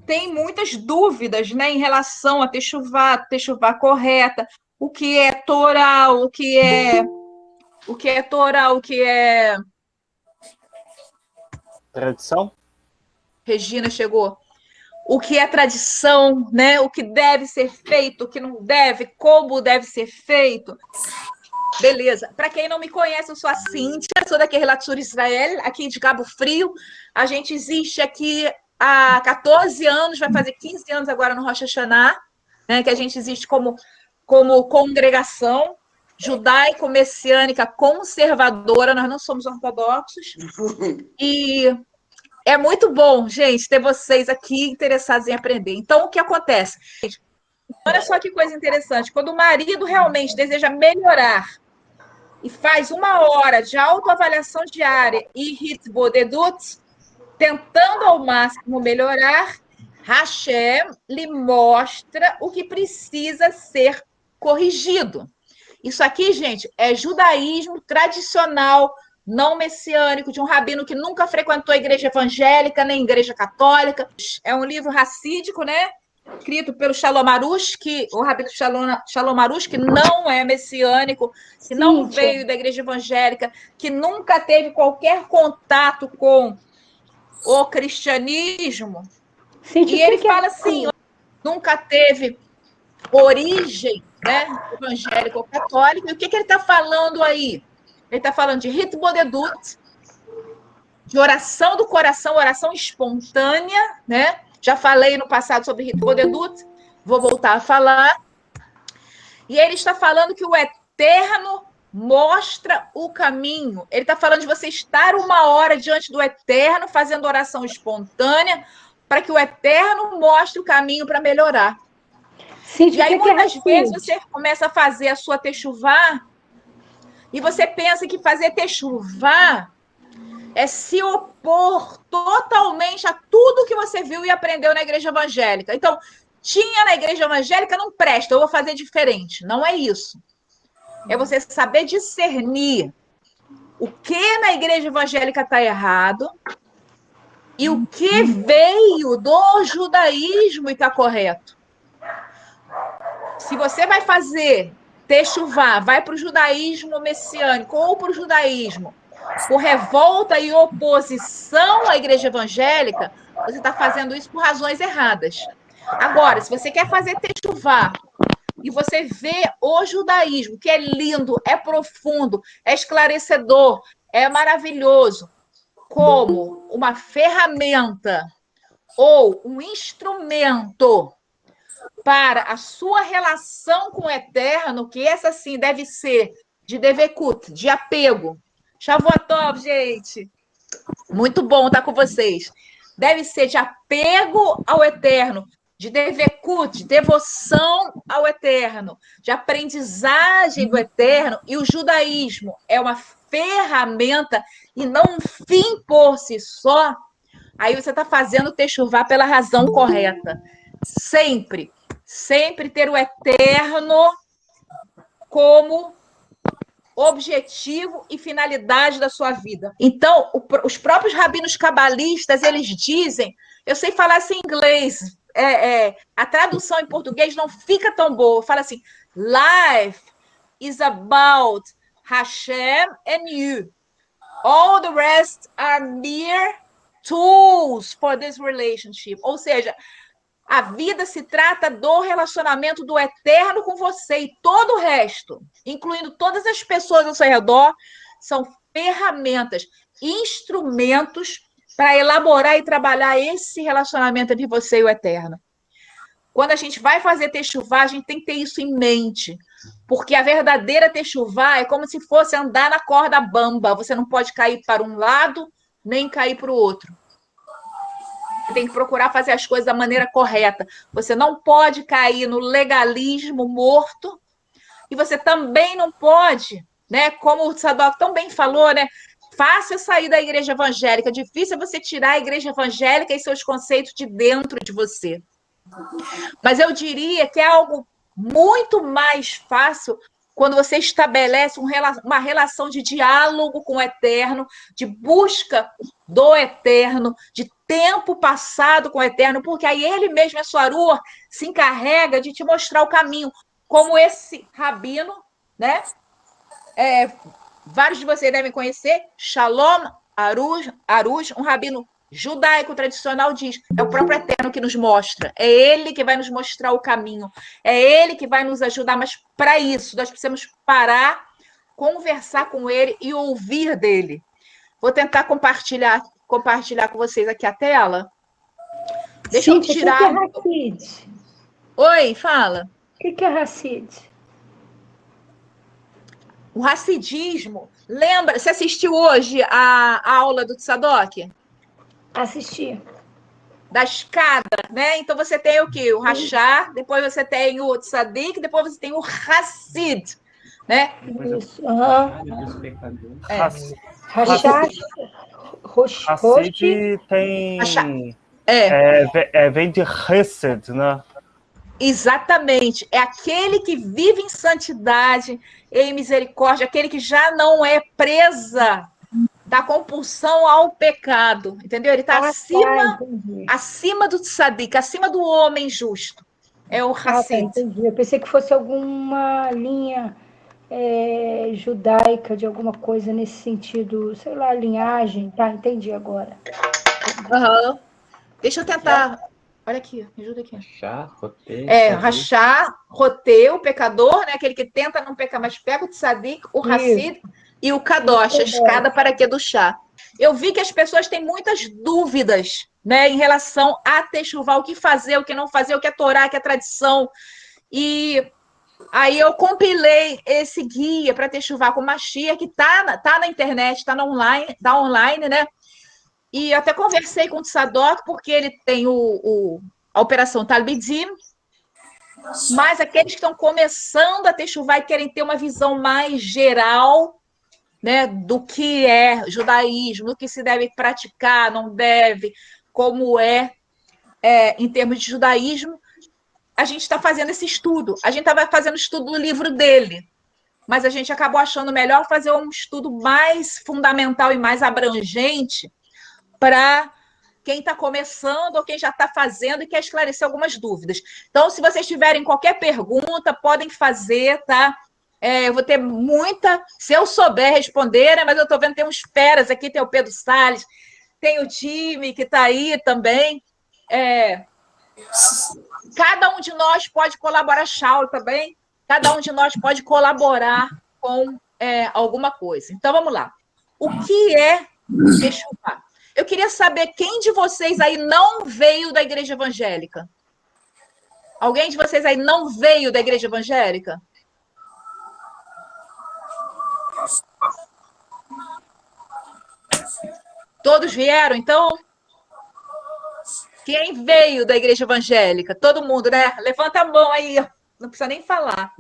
tem muitas dúvidas, né, em relação a techuvá correta, o que é Torá, o que é Torá, o que é Tradição? Regina chegou. O que é tradição, né? O que deve ser feito, o que não deve, como deve ser feito. Beleza. Para quem não me conhece, eu sou a Cíntia, sou daqui Relator Israel, aqui de Cabo Frio. A gente existe aqui há 14 anos, vai fazer 15 anos agora no Rosh Hashanah, né? Que a gente existe como congregação judaico-messiânica conservadora, nós não somos ortodoxos. E é muito bom, gente, ter vocês aqui interessados em aprender. Então, o que acontece? Olha só que coisa interessante. Quando o marido realmente deseja melhorar e faz 1 hora de autoavaliação diária e Hitbodedut, tentando ao máximo melhorar, Hashem lhe mostra o que precisa ser corrigido. Isso aqui, gente, é judaísmo tradicional, não messiânico, de um rabino que nunca frequentou a igreja evangélica, nem igreja católica. É um livro racídico, né? Escrito pelo Shalom Arush, o rabino Shalom Arush, que não é messiânico, que não Cíntia. veio da igreja evangélica, que nunca teve qualquer contato com o cristianismo. Cíntia, E o que ele que é fala assim, nunca teve origem, né, evangélica ou católica. E o que ele está falando aí? Ele está falando de rito bodedut, de oração do coração, oração espontânea, né? Já falei no passado sobre rito bodedut, vou voltar a falar. E ele está falando que o eterno mostra o caminho. Ele está falando de você estar 1 hora diante do eterno, fazendo oração espontânea, para que o eterno mostre o caminho para melhorar. E Cíntia, o aí, que é muitas vezes, Hassid? você começa a fazer a sua techuvá e você pensa que fazer techuvá é se opor totalmente a tudo que você viu e aprendeu na igreja evangélica. Então, tinha na igreja evangélica, não presta, eu vou fazer diferente. Não é isso. É você saber discernir o que na igreja evangélica está errado e o que veio do judaísmo e está correto. Se você vai fazer techuvá, vai para o judaísmo messiânico ou para o judaísmo por revolta e oposição à igreja evangélica, você está fazendo isso por razões erradas. Agora, se você quer fazer techuvá e você vê o judaísmo, que é lindo, é profundo, é esclarecedor, é maravilhoso, como uma ferramenta ou um instrumento para a sua relação com o eterno, que essa sim deve ser de devekut, de apego. Shavuotov, gente. Muito bom estar com vocês. Deve ser de apego ao eterno, de devekut, de devoção ao eterno, de aprendizagem do eterno. E o judaísmo é uma ferramenta e não um fim por si só. Aí você está fazendo techuvá pela razão correta. Sempre, sempre ter o eterno como objetivo e finalidade da sua vida. Então, os próprios rabinos cabalistas, eles dizem, eu sei falar assim em inglês, a tradução em português não fica tão boa, fala assim, life is about Hashem and you. All the rest are mere tools for this relationship. Ou seja, a vida se trata do relacionamento do eterno com você e todo o resto, incluindo todas as pessoas ao seu redor, são ferramentas, instrumentos para elaborar e trabalhar esse relacionamento entre você e o eterno. Quando a gente vai fazer techuvá, a gente tem que ter isso em mente, porque a verdadeira techuvá é como se fosse andar na corda bamba, você não pode cair para um lado, nem cair para o outro. Você tem que procurar fazer as coisas da maneira correta. Você não pode cair no legalismo morto e você também não pode, né? Como o Sadoc tão bem falou, né? Fácil sair da igreja evangélica, difícil é você tirar a igreja evangélica e seus conceitos de dentro de você. Mas eu diria que é algo muito mais fácil quando você estabelece uma relação de diálogo com o eterno, de busca do eterno, de tempo passado com o Eterno, porque aí ele mesmo, a sua Ruach, se encarrega de te mostrar o caminho, como esse rabino, né? Vários de vocês devem conhecer, Shalom Arush, um rabino judaico tradicional, diz, é o próprio Eterno que nos mostra, é ele que vai nos mostrar o caminho, é ele que vai nos ajudar, mas para isso nós precisamos parar, conversar com ele e ouvir dele. Vou tentar compartilhar com vocês aqui a tela. Deixa eu Cíntia, tirar... o que é Hassid? Oi, fala. O que é Hassid? O racidismo, lembra? Você assistiu hoje a aula do Tzadok? Assisti. Da escada, né? Então você tem o quê? O Rachar, depois você tem o Tzadik, depois você tem o Hassid, né? Isso. Rachar, Hassid tem... vem de Hesed, né? Exatamente. É aquele que vive em santidade, em misericórdia, aquele que já não é presa da compulsão ao pecado, entendeu? Ele está acima do tzadik, acima do homem justo. É o Hassid. Entendi. Eu pensei que fosse alguma linha judaica, de alguma coisa nesse sentido, sei lá, linhagem. Tá, entendi agora. Uhum. Deixa eu tentar. Olha aqui, me ajuda aqui. Rachar, Rotê, o pecador, né? Aquele que tenta não pecar, mas pega o tzadik, o Hassid e o Kadosh, a escada para que do chá. Eu vi que as pessoas têm muitas dúvidas, né, em relação a Techuvá, o que fazer, o que não fazer, o que é Torá, o que é tradição. E aí eu compilei esse guia para Techuvá com Mashiach, que tá na internet, está online, né? E até conversei com o Tzadok, porque ele tem a Operação Talmidim, mas aqueles que estão começando a Techuvá e querem ter uma visão mais geral, né, do que é judaísmo, do que se deve praticar, não deve, como em termos de judaísmo, a gente está fazendo esse estudo. A gente estava fazendo estudo do livro dele, mas a gente acabou achando melhor fazer um estudo mais fundamental e mais abrangente para quem está começando ou quem já está fazendo e quer esclarecer algumas dúvidas. Então, se vocês tiverem qualquer pergunta, podem fazer, tá? Eu vou ter muita, se eu souber responder, né? Mas eu estou vendo, tem uns feras aqui, tem o Pedro Salles, tem o time que está aí também. Cada um de nós pode colaborar, Shaul também, cada um de nós pode colaborar com alguma coisa. Então, vamos lá. O que é Techuvá? Eu queria saber quem de vocês aí não veio da igreja evangélica? Alguém de vocês aí não veio da igreja evangélica? Todos vieram, então? Quem veio da igreja evangélica? Todo mundo, né? Levanta a mão aí, não precisa nem falar.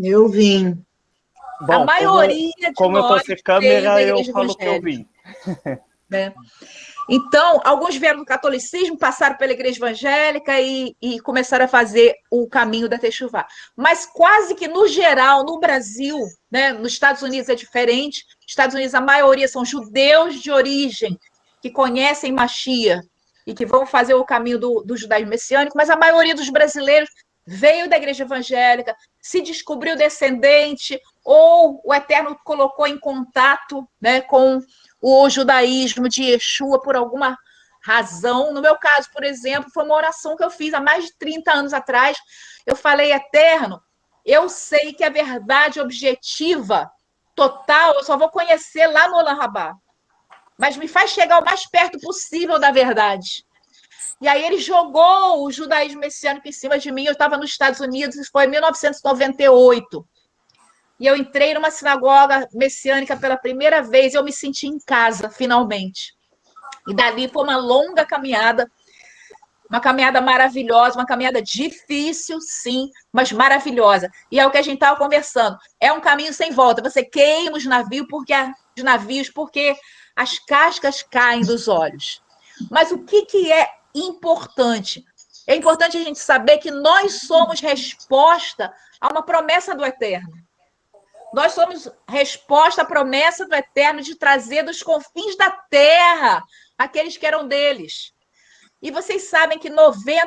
Eu vim. Bom, a maioria como de eu tô nós sem câmera, eu falo evangélica. que eu vim. Né? Então, alguns vieram do catolicismo, passaram pela igreja evangélica e começaram a fazer o caminho da Techuvá. Mas quase que no geral, no Brasil, né, nos Estados Unidos é diferente. Nos Estados Unidos, a maioria são judeus de origem, que conhecem Mashiach e que vão fazer o caminho do judaísmo messiânico, mas a maioria dos brasileiros veio da igreja evangélica, se descobriu descendente, ou o Eterno colocou em contato, né, com o judaísmo de Yeshua por alguma razão. No meu caso, por exemplo, foi uma oração que eu fiz há mais de 30 anos atrás. Eu falei, Eterno, eu sei que a verdade objetiva, total, eu só vou conhecer lá no Olam Rabá. Mas me faz chegar o mais perto possível da verdade. E aí ele jogou o judaísmo messiânico em cima de mim. Eu estava nos Estados Unidos, isso foi em 1998. E eu entrei numa sinagoga messiânica pela primeira vez e eu me senti em casa, finalmente. E dali foi uma longa caminhada, uma caminhada maravilhosa, uma caminhada difícil, sim, mas maravilhosa. E é o que a gente estava conversando. É um caminho sem volta. Você queima os navios porque as cascas caem dos olhos. Mas o que é importante? É importante a gente saber que nós somos resposta a uma promessa do Eterno. Nós somos resposta à promessa do Eterno de trazer dos confins da terra aqueles que eram deles. E vocês sabem que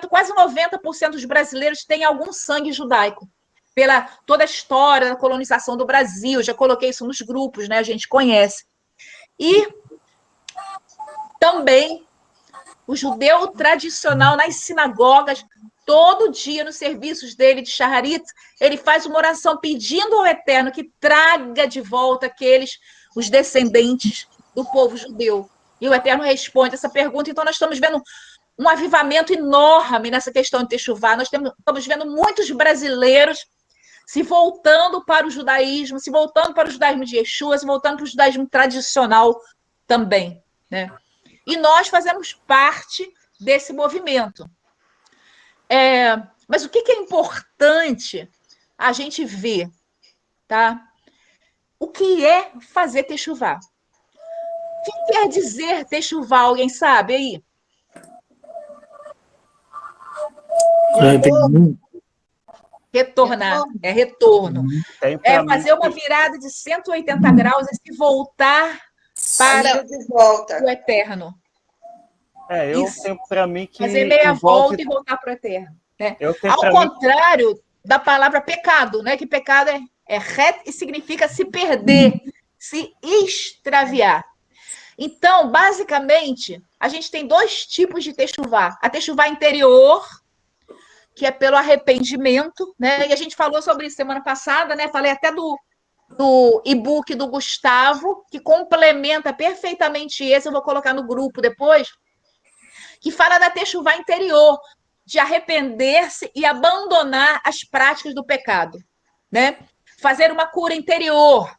quase 90% dos brasileiros têm algum sangue judaico. Pela toda a história da colonização do Brasil, já coloquei isso nos grupos, né? A gente conhece. E também o judeu tradicional nas sinagogas, todo dia nos serviços dele de Shacharit, ele faz uma oração pedindo ao Eterno que traga de volta os descendentes do povo judeu. E o Eterno responde essa pergunta. Então, nós estamos vendo um avivamento enorme nessa questão de Techuvá. Nós estamos vendo muitos brasileiros se voltando para o judaísmo, se voltando para o judaísmo de Yeshua, se voltando para o judaísmo tradicional também, né? E nós fazemos parte desse movimento. Mas o que é importante a gente ver, tá? O que é fazer Techuvá? O que quer dizer Techuvá? Alguém sabe aí? Retornar, é retorno. É fazer uma virada de 180 graus e se voltar para o eterno. Eu tenho para mim que... Fazer meia volta e voltar para o eterno. Né? Ao contrário da palavra pecado, né? Que pecado é het e significa se perder, se extraviar. Então, basicamente, a gente tem dois tipos de Techuvá. A Techuvá interior, que é pelo arrependimento, né? E a gente falou sobre isso semana passada, né? Falei até do e-book do Gustavo, que complementa perfeitamente esse, eu vou colocar no grupo depois, que fala da Techuvá interior, de arrepender-se e abandonar as práticas do pecado, né? Fazer uma cura interior.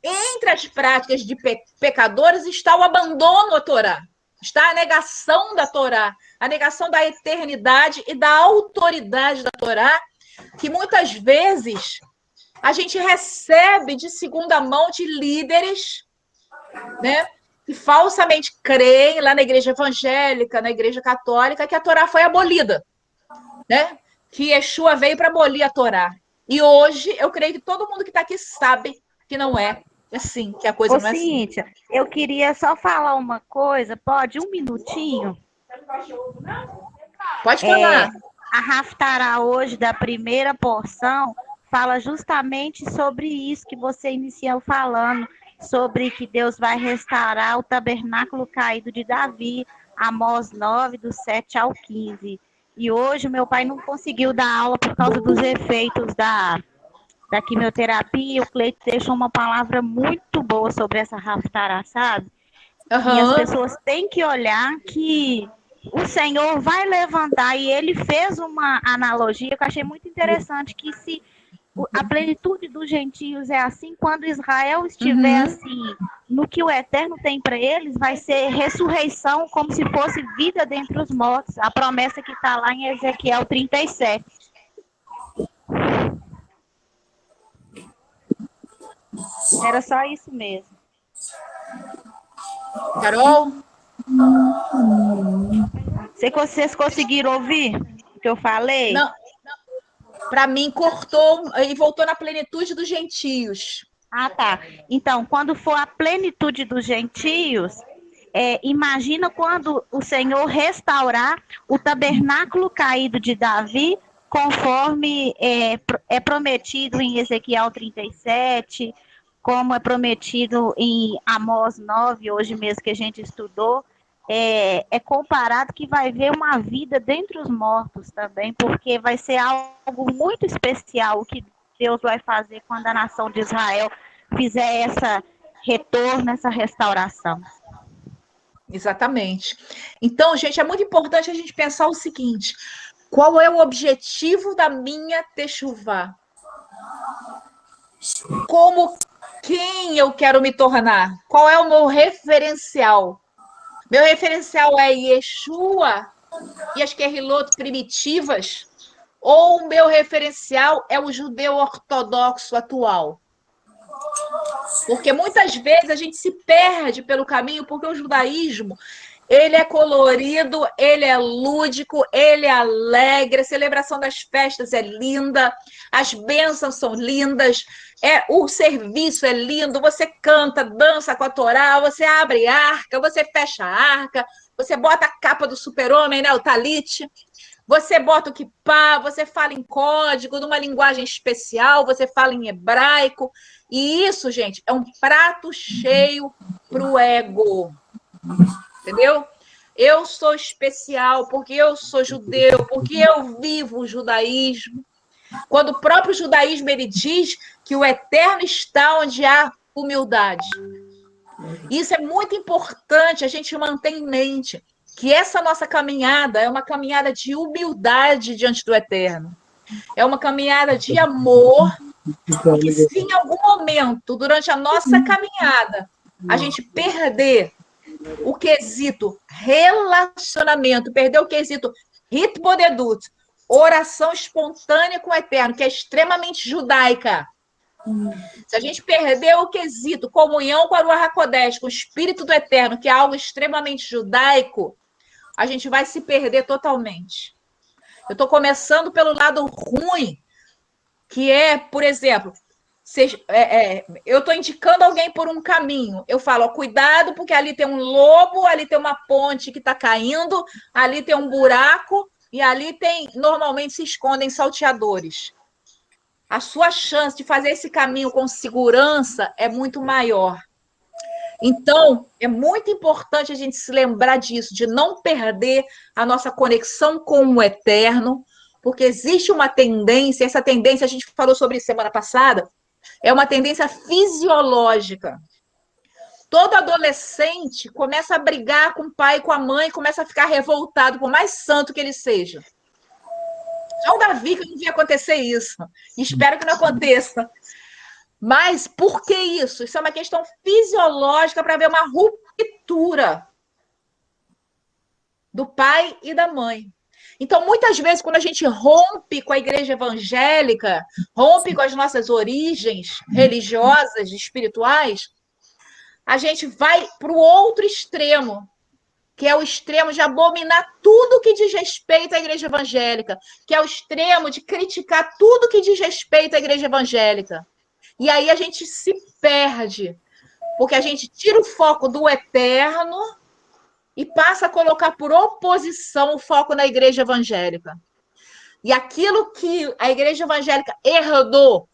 Entre as práticas de pecadores está o abandono à Torá, está a negação da Torá, a negação da eternidade e da autoridade da Torá, que muitas vezes a gente recebe de segunda mão de líderes, né, que falsamente creem lá na igreja evangélica, na igreja católica, que a Torá foi abolida, né? Que Yeshua veio para abolir a Torá. E hoje eu creio que todo mundo que está aqui sabe que não é assim, que a coisa não é assim. Cíntia, eu queria só falar uma coisa, pode? Um minutinho? Pode falar. A Haftará hoje, da primeira porção, fala justamente sobre isso que você iniciou falando, sobre que Deus vai restaurar o tabernáculo caído de Davi, Amós 9, do 7 ao 15. E hoje meu pai não conseguiu dar aula por causa dos efeitos da quimioterapia. O Cleito deixou uma palavra muito boa sobre essa Haftará, sabe? E as pessoas têm que olhar que o Senhor vai levantar, e ele fez uma analogia que eu achei muito interessante, que se a plenitude dos gentios é assim, quando Israel estiver assim, no que o Eterno tem para eles, vai ser ressurreição, como se fosse vida dentre os mortos, a promessa que está lá em Ezequiel 37. Era só isso mesmo. Carol? Vocês conseguiram ouvir o que eu falei? Não. Para mim, cortou e voltou na plenitude dos gentios. Ah, tá. Então, quando for a plenitude dos gentios, imagina quando o Senhor restaurar o tabernáculo caído de Davi, conforme é prometido em Ezequiel 37, como é prometido em Amós 9, hoje mesmo que a gente estudou. É comparado que vai ver uma vida dentre os mortos também, porque vai ser algo muito especial o que Deus vai fazer quando a nação de Israel fizer essa retorno, essa restauração. Exatamente. Então, gente, é muito importante a gente pensar o seguinte: qual é o objetivo da minha Techuvá? Quem eu quero me tornar? Qual é o meu referencial? Meu referencial é Yeshua e as Querrilot primitivas? Ou o meu referencial é o judeu ortodoxo atual? Porque muitas vezes a gente se perde pelo caminho, porque o judaísmo, ele é colorido, ele é lúdico, ele é alegre, a celebração das festas é linda, as bênçãos são lindas, o serviço é lindo, você canta, dança com a Torá, você abre arca, você fecha a arca, você bota a capa do super-homem, né, o talit, você bota o kippá, você fala em código, numa linguagem especial, você fala em hebraico. E isso, gente, é um prato cheio para o ego. Entendeu? Eu sou especial porque eu sou judeu, porque eu vivo o judaísmo. Quando o próprio judaísmo ele diz que o eterno está onde há humildade. Isso é muito importante a gente manter em mente, que essa nossa caminhada é uma caminhada de humildade diante do eterno. É uma caminhada de amor, porque se em algum momento, durante a nossa caminhada, a gente perder o quesito relacionamento, perder o quesito hitbodedut, oração espontânea com o eterno, que é extremamente judaica. Se a gente perder o quesito comunhão com a Ruach HaKodesh, com o Espírito do Eterno, que é algo extremamente judaico, a gente vai se perder totalmente. Eu estou começando pelo lado ruim, que é, por exemplo, eu estou indicando alguém por um caminho. Eu falo, ó, cuidado, porque ali tem um lobo, ali tem uma ponte que está caindo, ali tem um buraco, e ali normalmente se escondem salteadores. A sua chance de fazer esse caminho com segurança é muito maior. Então, é muito importante a gente se lembrar disso, de não perder a nossa conexão com o eterno, porque existe uma tendência, essa tendência, a gente falou sobre isso semana passada, é uma tendência fisiológica. Todo adolescente começa a brigar com o pai e com a mãe, começa a ficar revoltado, por mais santo que ele seja. Já o Davi, que não via acontecer isso. Espero que não aconteça. Mas por que isso? Isso é uma questão fisiológica para ver uma ruptura do pai e da mãe. Então, muitas vezes, quando a gente rompe com a igreja evangélica, rompe com as nossas origens religiosas, espirituais, a gente vai para o outro extremo, que é o extremo de abominar tudo que diz respeito à igreja evangélica, que é o extremo de criticar tudo que diz respeito à igreja evangélica. E aí a gente se perde, porque a gente tira o foco do eterno e passa a colocar por oposição o foco na igreja evangélica. E aquilo que a igreja evangélica herdou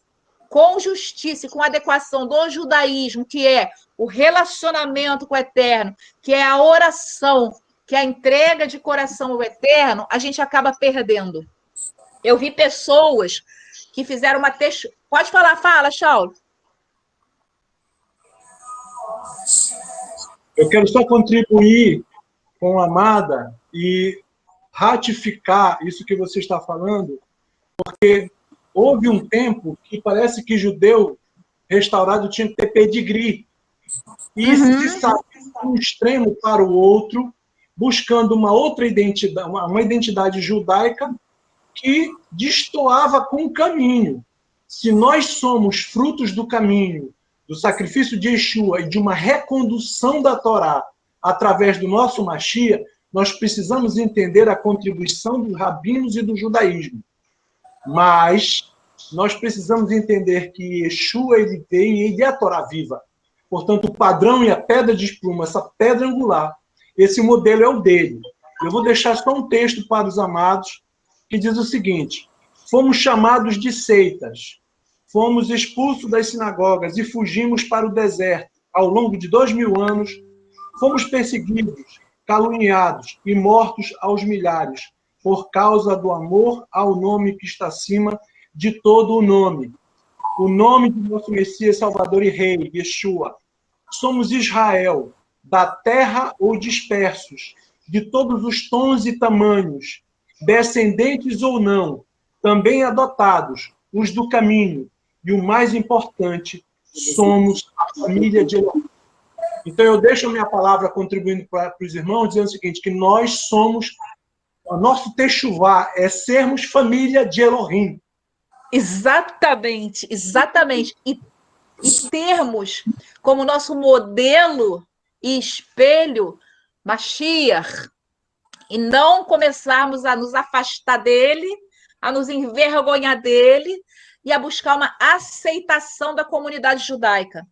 com justiça e com adequação do judaísmo, que é o relacionamento com o eterno, que é a oração, que é a entrega de coração ao eterno, a gente acaba perdendo. Eu vi pessoas que fizeram uma textura. Pode falar, fala, Saulo. Eu quero só contribuir com a Amada e ratificar isso que você está falando, porque houve um tempo que parece que judeu restaurado tinha que ter pedigree. E se sabe de um extremo para o outro, buscando uma outra identidade, uma identidade judaica que destoava com o caminho. Se nós somos frutos do caminho, do sacrifício de Yeshua e de uma recondução da Torá através do nosso Mashiach, nós precisamos entender a contribuição dos rabinos e do judaísmo. Mas nós precisamos entender que Yeshua ele veio e ele é a Torá viva. Portanto, o padrão e a pedra de espuma, essa pedra angular, esse modelo é o dele. Eu vou deixar só um texto para os amados que diz o seguinte: fomos chamados de seitas, fomos expulsos das sinagogas e fugimos para o deserto. Ao longo de 2000 anos, fomos perseguidos, caluniados e mortos aos milhares, por causa do amor ao nome que está acima de todo o nome de nosso Messias, Salvador e Rei, Yeshua. Somos Israel, da terra ou dispersos, de todos os tons e tamanhos, descendentes ou não, também adotados, os do caminho, e o mais importante, somos a família de Elohim. Então eu deixo a minha palavra contribuindo para os irmãos, dizendo o seguinte, que nós somos, o nosso techuvá é sermos família de Elohim. Exatamente, exatamente. E termos como nosso modelo e espelho Mashiach, e não começarmos a nos afastar dele, a nos envergonhar dele e a buscar uma aceitação da comunidade judaica.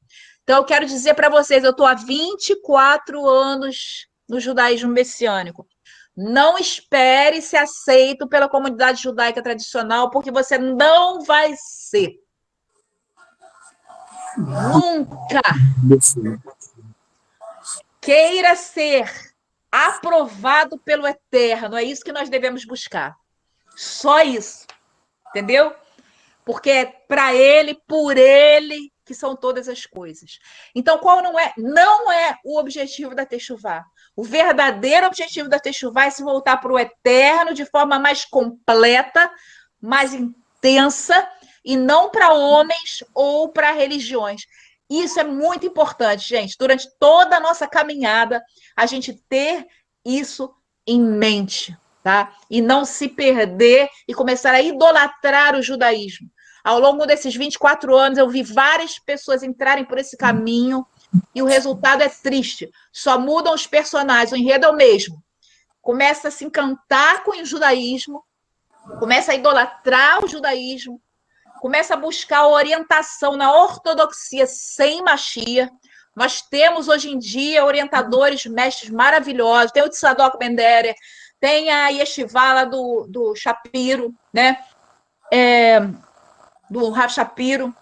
Então, eu quero dizer para vocês, eu estou há 24 anos no judaísmo messiânico. Não espere ser aceito pela comunidade judaica tradicional, porque você não vai ser. Nunca. Queira ser aprovado pelo Eterno. É isso que nós devemos buscar. Só isso. Entendeu? Porque é para ele, por ele, que são todas as coisas. Então, qual não é o objetivo da Techuvá? O verdadeiro objetivo da Techuvá é se voltar para o Eterno de forma mais completa, mais intensa, e não para homens ou para religiões. Isso é muito importante, gente. Durante toda a nossa caminhada, a gente ter isso em mente, tá? E não se perder e começar a idolatrar o judaísmo. Ao longo desses 24 anos, eu vi várias pessoas entrarem por esse caminho e o resultado é triste. Só mudam os personagens, o enredo é o mesmo. Começa a se encantar com o judaísmo, começa a idolatrar o judaísmo, começa a buscar orientação na ortodoxia sem Mashiach. Nós temos hoje em dia orientadores, mestres maravilhosos. Tem o Tzadok Ben-Derer, tem a Yeshiva lá do Shapiro, né? Do Rav Shapiro.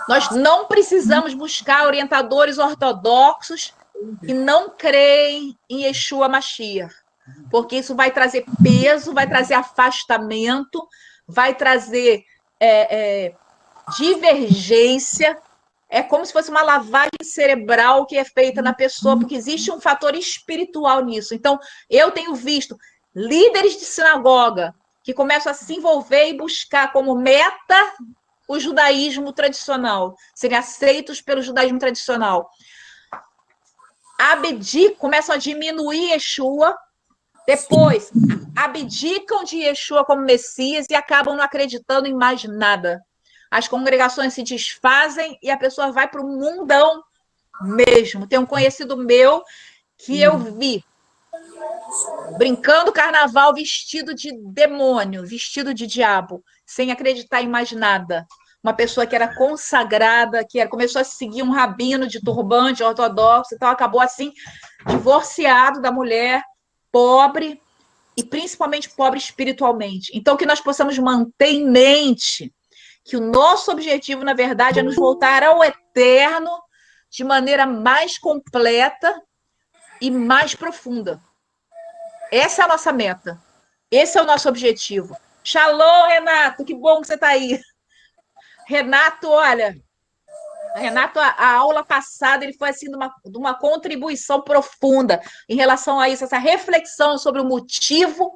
Nós não precisamos buscar orientadores ortodoxos que não creem em Yeshua Mashiach, porque isso vai trazer peso, vai trazer afastamento, vai trazer divergência. É como se fosse uma lavagem cerebral que é feita na pessoa, porque existe um fator espiritual nisso. Então, eu tenho visto líderes de sinagoga que começam a se envolver e buscar como meta o judaísmo tradicional, serem aceitos pelo judaísmo tradicional. Começam a diminuir Yeshua, depois abdicam de Yeshua como Messias e acabam não acreditando em mais nada. As congregações se desfazem e a pessoa vai para o mundão mesmo. Tem um conhecido meu que eu vi brincando carnaval vestido de demônio, vestido de diabo, sem acreditar em mais nada. Uma pessoa que era consagrada, começou a seguir um rabino de turbante ortodoxo, então acabou assim, divorciado da mulher, pobre, e principalmente pobre espiritualmente. Então, que nós possamos manter em mente que o nosso objetivo, na verdade, é nos voltar ao eterno de maneira mais completa e mais profunda. Essa é a nossa meta. Esse é o nosso objetivo. Shalom, Renato, que bom que você está aí. Renato, olha, a aula passada, ele foi assim de uma contribuição profunda em relação a isso, essa reflexão sobre o motivo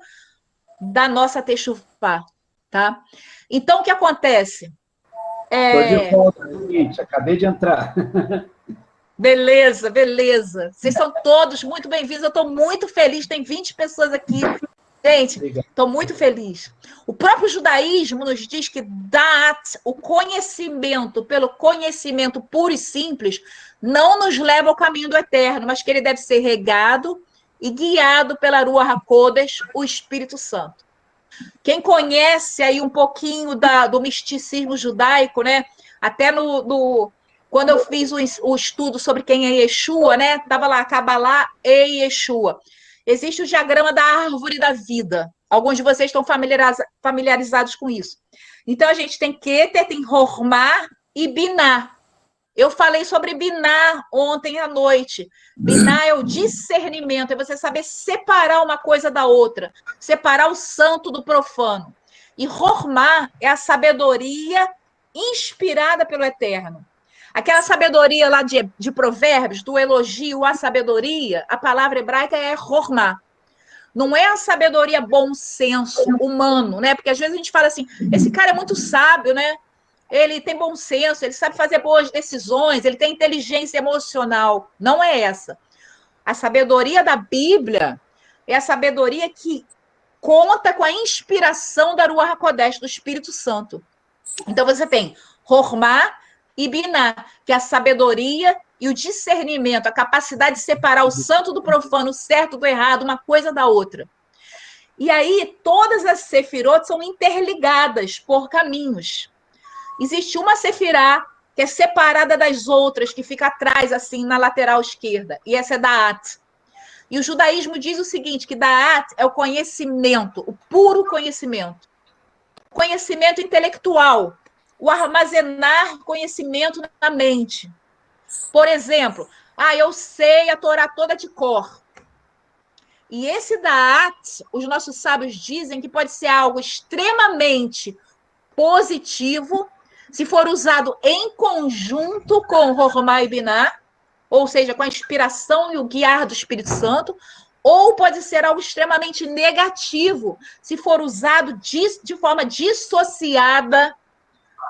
da nossa techuvá, tá? Então, o que acontece? Estou de volta, gente, acabei de entrar. Beleza. Vocês são todos muito bem-vindos. Eu estou muito feliz, tem 20 pessoas aqui. Gente, estou muito feliz. O próprio judaísmo nos diz que o conhecimento pelo conhecimento puro e simples não nos leva ao caminho do eterno, mas que ele deve ser regado e guiado pela Ruach HaKodesh, o Espírito Santo. Quem conhece aí um pouquinho do misticismo judaico, né? Até quando eu fiz o estudo sobre quem é Yeshua, né? Estava lá, Kabbalah e Yeshua. Existe o diagrama da árvore da vida. Alguns de vocês estão familiarizados com isso. Então, a gente tem Keter, tem Hormá e Biná. Eu falei sobre Biná ontem à noite. Biná é o discernimento, é você saber separar uma coisa da outra, separar o santo do profano. E Hormá é a sabedoria inspirada pelo Eterno. Aquela sabedoria lá de Provérbios, do elogio à sabedoria, a palavra hebraica é Hormá. Não é a sabedoria bom senso humano, né? Porque às vezes a gente fala assim, esse cara é muito sábio, né? Ele tem bom senso, ele sabe fazer boas decisões, ele tem inteligência emocional. Não é essa. A sabedoria da Bíblia é a sabedoria que conta com a inspiração da Ruach HaKodesh, do Espírito Santo. Então você tem Hormá e Biná, que é a sabedoria e o discernimento, a capacidade de separar o santo do profano, o certo do errado, uma coisa da outra. E aí, todas as sefirot são interligadas por caminhos. Existe uma sefirá, que é separada das outras, que fica atrás, assim, na lateral esquerda. E essa é Da'at. E o judaísmo diz o seguinte, que Da'at é o conhecimento, o puro conhecimento. Conhecimento intelectual, o armazenar conhecimento na mente. Por exemplo, eu sei a Torá toda de cor. E esse Da'at, os nossos sábios dizem que pode ser algo extremamente positivo, se for usado em conjunto com Hormá e Biná, ou seja, com a inspiração e o guiar do Espírito Santo, ou pode ser algo extremamente negativo, se for usado de forma dissociada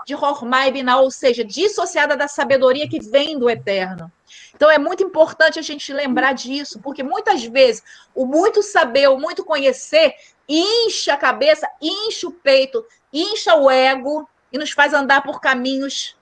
de Hormá e Biná, ou seja, dissociada da sabedoria que vem do Eterno. Então, é muito importante a gente lembrar disso, porque muitas vezes o muito saber, o muito conhecer, incha a cabeça, incha o peito, incha o ego e nos faz andar por caminhos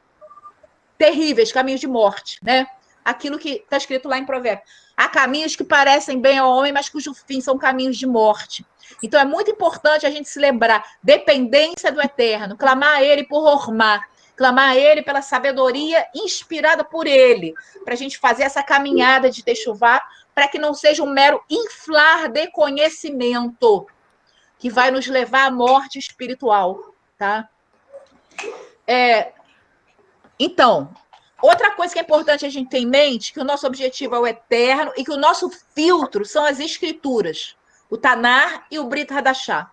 terríveis, caminhos de morte, né? Aquilo que está escrito lá em Provérbios. Há caminhos que parecem bem ao homem, mas cujo fim são caminhos de morte. Então, é muito importante a gente se lembrar, dependência do Eterno, clamar a Ele por Hormá, clamar a Ele pela sabedoria inspirada por Ele, para a gente fazer essa caminhada de Techuvá, para que não seja um mero inflar de conhecimento, que vai nos levar à morte espiritual, tá? Então, outra coisa que é importante a gente ter em mente, que o nosso objetivo é o Eterno e que o nosso filtro são as Escrituras, o Tanar e o Brit Hadashah.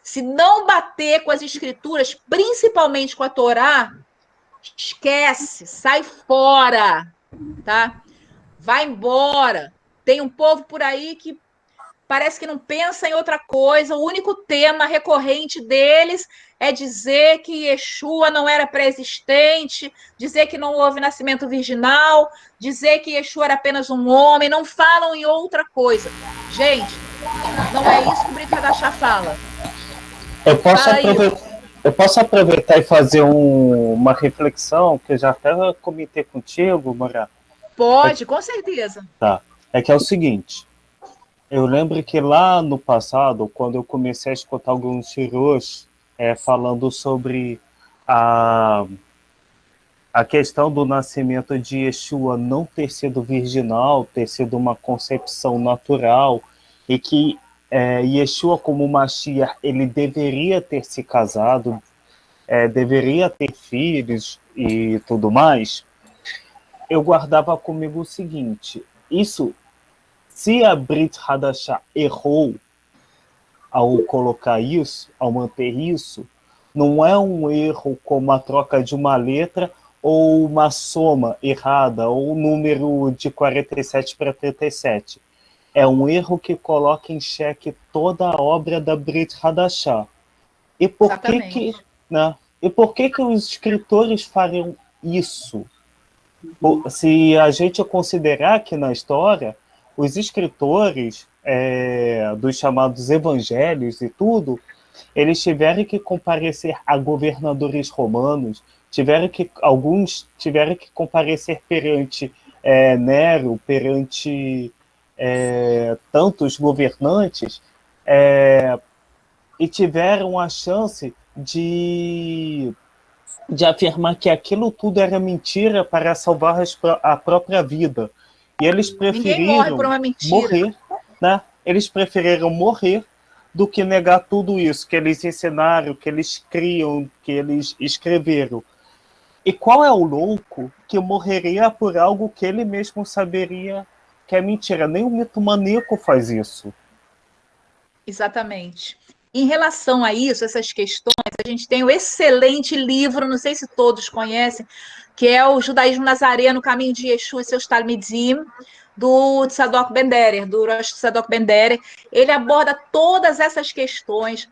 Se não bater com as Escrituras, principalmente com a Torá, esquece, sai fora, tá? Vai embora. Tem um povo por aí que parece que não pensa em outra coisa, o único tema recorrente deles é dizer que Yeshua não era pré-existente, dizer que não houve nascimento virginal, dizer que Yeshua era apenas um homem, não falam em outra coisa. Gente, não é isso que o Brit Hadashah fala. Eu posso aproveitar e fazer uma reflexão que eu já até comentei contigo, Morá? Pode, com certeza. Tá. É que é o seguinte, eu lembro que lá no passado, quando eu comecei a escutar alguns shirôs falando sobre a questão do nascimento de Yeshua não ter sido virginal, ter sido uma concepção natural, e que Yeshua, como Mashiach, ele deveria ter se casado, deveria ter filhos e tudo mais, eu guardava comigo o seguinte, se a Brit Hadashah errou ao colocar isso, ao manter isso, não é um erro como a troca de uma letra ou uma soma errada, ou o número de 47 para 37. É um erro que coloca em xeque toda a obra da Brit Hadashah. E por que os escritores fariam isso? Se a gente considerar que na história, os escritores dos chamados evangelhos e tudo, eles tiveram que comparecer a governadores romanos, alguns tiveram que comparecer perante Nero, perante tantos governantes, e tiveram a chance de afirmar que aquilo tudo era mentira para salvar a própria vida. E eles preferiram morrer, né? Eles preferiram morrer do que negar tudo isso que eles ensinaram, que eles criam, que eles escreveram. E qual é o louco que morreria por algo que ele mesmo saberia que é mentira? Nem o mito maníaco faz isso. Exatamente. Em relação a isso, essas questões, a gente tem um excelente livro, não sei se todos conhecem, que é o Judaísmo Nazareno, Caminho de Yeshua e seus Talmidim, do Tzadok Ben-Derer, do Rosh Tzadok Ben-Derer. Ele aborda todas essas questões.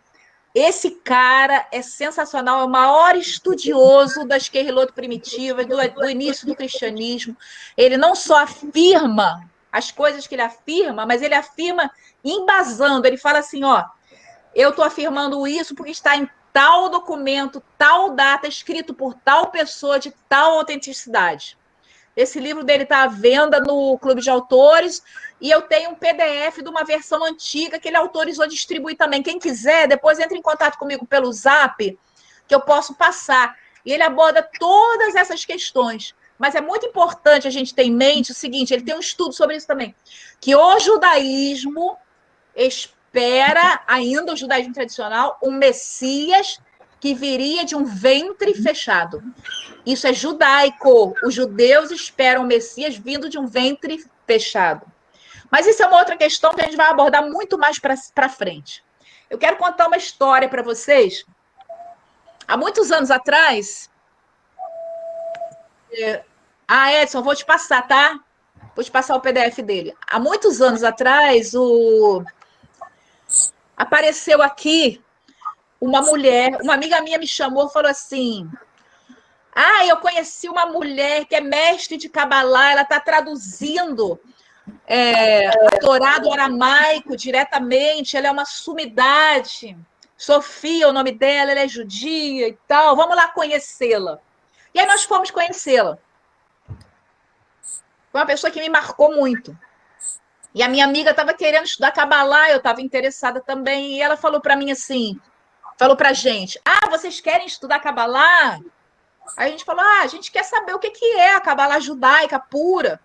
Esse cara é sensacional, é o maior estudioso das Querilot primitivas, do início do cristianismo. Ele não só afirma as coisas que ele afirma, mas ele afirma embasando. Ele fala assim, eu estou afirmando isso porque está em tal documento, tal data, escrito por tal pessoa de tal autenticidade. Esse livro dele está à venda no Clube de Autores e eu tenho um PDF de uma versão antiga que ele autorizou distribuir também. Quem quiser, depois entre em contato comigo pelo Zap, que eu posso passar. E ele aborda todas essas questões. Mas é muito importante a gente ter em mente o seguinte, ele tem um estudo sobre isso também, que o judaísmo espera, ainda o judaísmo tradicional, um Messias que viria de um ventre fechado. Isso é judaico. Os judeus esperam o Messias vindo de um ventre fechado. Mas isso é uma outra questão que a gente vai abordar muito mais para frente. Eu quero contar uma história para vocês. Há muitos anos atrás... Edson, vou te passar, tá? Vou te passar o PDF dele. Há muitos anos atrás, apareceu aqui uma mulher, uma amiga minha me chamou e falou assim: eu conheci uma mulher que é mestre de Cabalá, ela está traduzindo a Torá do aramaico diretamente, ela é uma sumidade. Sofia, o nome dela, ela é judia e tal, vamos lá conhecê-la. E aí nós fomos conhecê-la. Foi uma pessoa que me marcou muito. E a minha amiga estava querendo estudar Cabalá, eu estava interessada também, e ela falou para mim assim, falou para a gente, vocês querem estudar Cabalá? Aí a gente falou, a gente quer saber o que é a Cabalá judaica pura.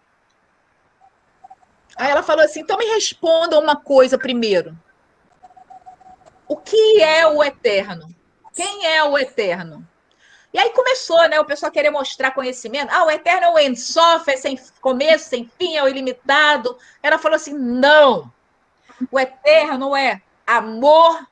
Aí ela falou assim, então me respondam uma coisa primeiro. O que é o Eterno? Quem é o Eterno? E aí começou, né, o pessoal querer mostrar conhecimento. O Eterno é o Ein Sof, é sem começo, sem fim, é o ilimitado. Ela falou assim, não. O Eterno é amor,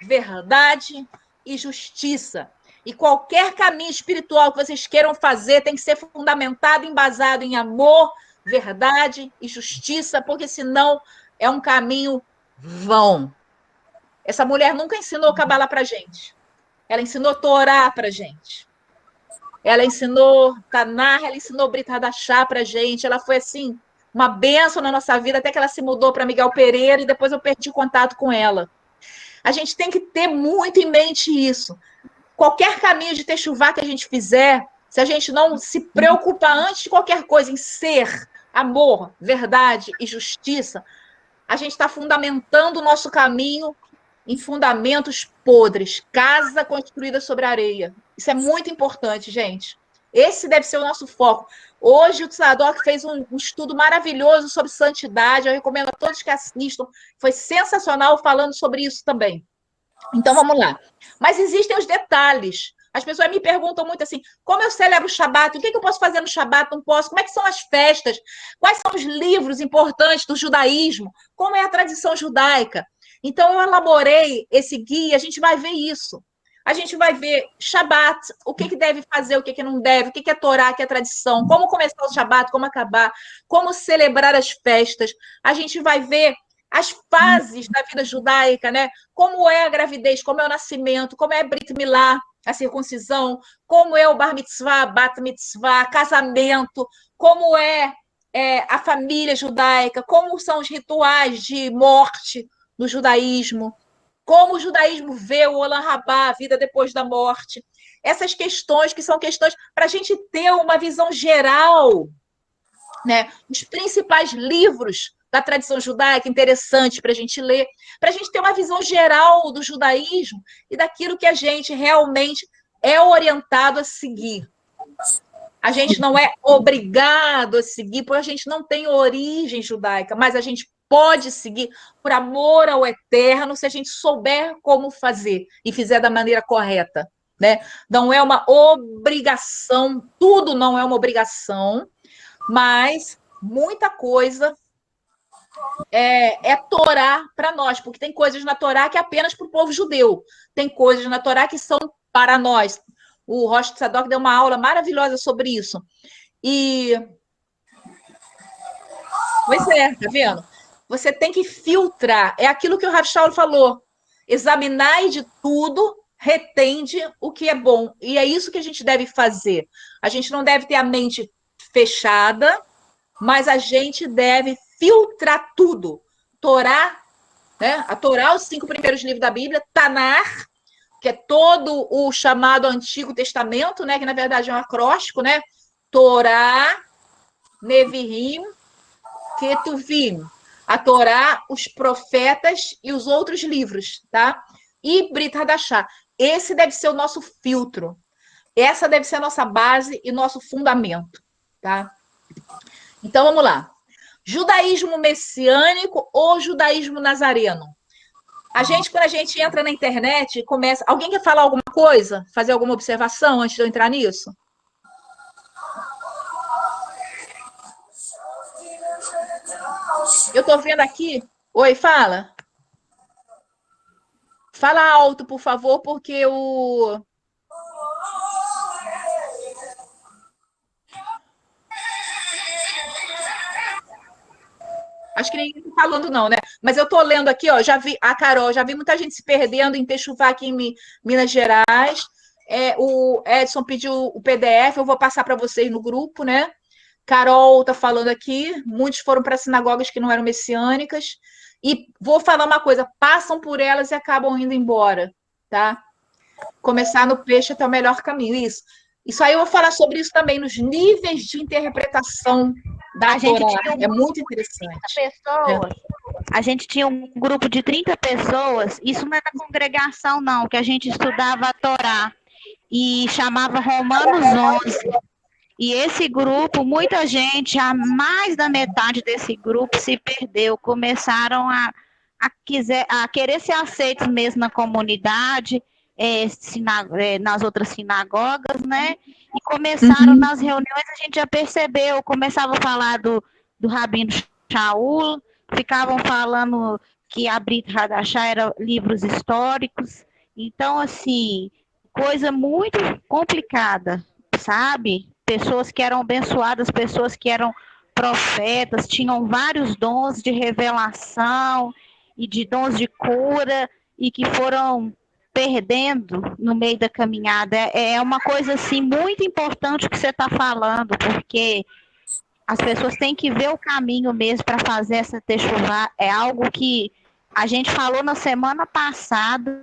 verdade e justiça. E qualquer caminho espiritual que vocês queiram fazer tem que ser fundamentado, embasado em amor, verdade e justiça, porque senão é um caminho vão. Essa mulher nunca ensinou Cabalá para gente. Ela ensinou Torá para gente. Ela ensinou Tanar, ela ensinou Brit Hadashah para gente. Ela foi, assim, uma bênção na nossa vida, até que ela se mudou para Miguel Pereira e depois eu perdi contato com ela. A gente tem que ter muito em mente isso. Qualquer caminho de techuvá que a gente fizer, se a gente não se preocupar antes de qualquer coisa em ser amor, verdade e justiça, a gente está fundamentando o nosso caminho em fundamentos podres, casa construída sobre areia. Isso é muito importante, gente. Esse deve ser o nosso foco. Hoje o Tzadok fez um estudo maravilhoso sobre santidade, eu recomendo a todos que assistam. Foi sensacional falando sobre isso também. Então, vamos lá. Mas existem os detalhes. As pessoas me perguntam muito assim, como eu celebro o Shabat? O que eu posso fazer no Shabat? Não posso? Como é que são as festas? Quais são os livros importantes do judaísmo? Como é a tradição judaica? Então, eu elaborei esse guia, a gente vai ver isso. A gente vai ver Shabat, o que deve fazer, o que não deve, o que é Torá, o que é tradição, como começar o Shabat, como acabar, como celebrar as festas. A gente vai ver as fases da vida judaica, né? Como é a gravidez, como é o nascimento, como é a Brit Milá, a circuncisão, como é o Bar Mitzvah, Bat Mitzvah, casamento, como é a família judaica, como são os rituais de morte no judaísmo, como o judaísmo vê o Olam Rabá, a vida depois da morte. Essas questões que são questões para a gente ter uma visão geral, né? Os principais livros da tradição judaica interessantes para a gente ler, para a gente ter uma visão geral do judaísmo e daquilo que a gente realmente é orientado a seguir. A gente não é obrigado a seguir, porque a gente não tem origem judaica, mas a gente pode seguir por amor ao Eterno se a gente souber como fazer e fizer da maneira correta, né? Não é uma obrigação, tudo não é uma obrigação, mas muita coisa é Torá para nós, porque tem coisas na Torá que é apenas para o povo judeu, tem coisas na Torá que são para nós. O Rosh Tzadok deu uma aula maravilhosa sobre isso. E... Pois é, tá vendo? Você tem que filtrar. É aquilo que o Rav Shaul falou. Examinai de tudo, retende o que é bom. E é isso que a gente deve fazer. A gente não deve ter a mente fechada, mas a gente deve filtrar tudo. Torá, né? A Torá, os 5 primeiros livros da Bíblia, Tanar, que é todo o chamado Antigo Testamento, né? Que na verdade é um acróstico, né? Torá, Neviim, Ketuvim. A Torá, os profetas e os outros livros, tá? E Brit Hadashah. Esse deve ser o nosso filtro. Essa deve ser a nossa base e nosso fundamento, tá? Então, vamos lá. Judaísmo messiânico ou judaísmo nazareno? Quando a gente entra na internet, começa... Alguém quer falar alguma coisa? Fazer alguma observação antes de eu entrar nisso? Eu estou vendo aqui... Oi, fala. Fala alto, por favor, porque o... Acho que ninguém está falando, não, né? Mas eu estou lendo aqui, ó, já vi, a Carol, já vi muita gente se perdendo em Techuvá aqui em Minas Gerais. O Edson pediu o PDF, eu vou passar para vocês no grupo, né? Carol está falando aqui, muitos foram para sinagogas que não eram messiânicas. E vou falar uma coisa, passam por elas e acabam indo embora, tá? Começar no peixe até o melhor caminho, isso. Isso aí eu vou falar sobre isso também, nos níveis de interpretação da Torá. É muito interessante. A gente tinha um grupo de 30 pessoas, isso não era congregação, não, que a gente estudava a Torá e chamava Romanos 11. E esse grupo, muita gente, a mais da metade desse grupo se perdeu, começaram a querer ser aceitos mesmo na comunidade, nas outras sinagogas, né? E começaram nas reuniões, a gente já percebeu, começava a falar do Rabino Shaul, ficavam falando que a Brit Hadashah era livros históricos. Então, assim, coisa muito complicada, sabe? Pessoas que eram abençoadas, pessoas que eram profetas, tinham vários dons de revelação e de dons de cura e que foram perdendo no meio da caminhada. É uma coisa assim muito importante o que você está falando, porque as pessoas têm que ver o caminho mesmo para fazer essa techuvá. É algo que a gente falou na semana passada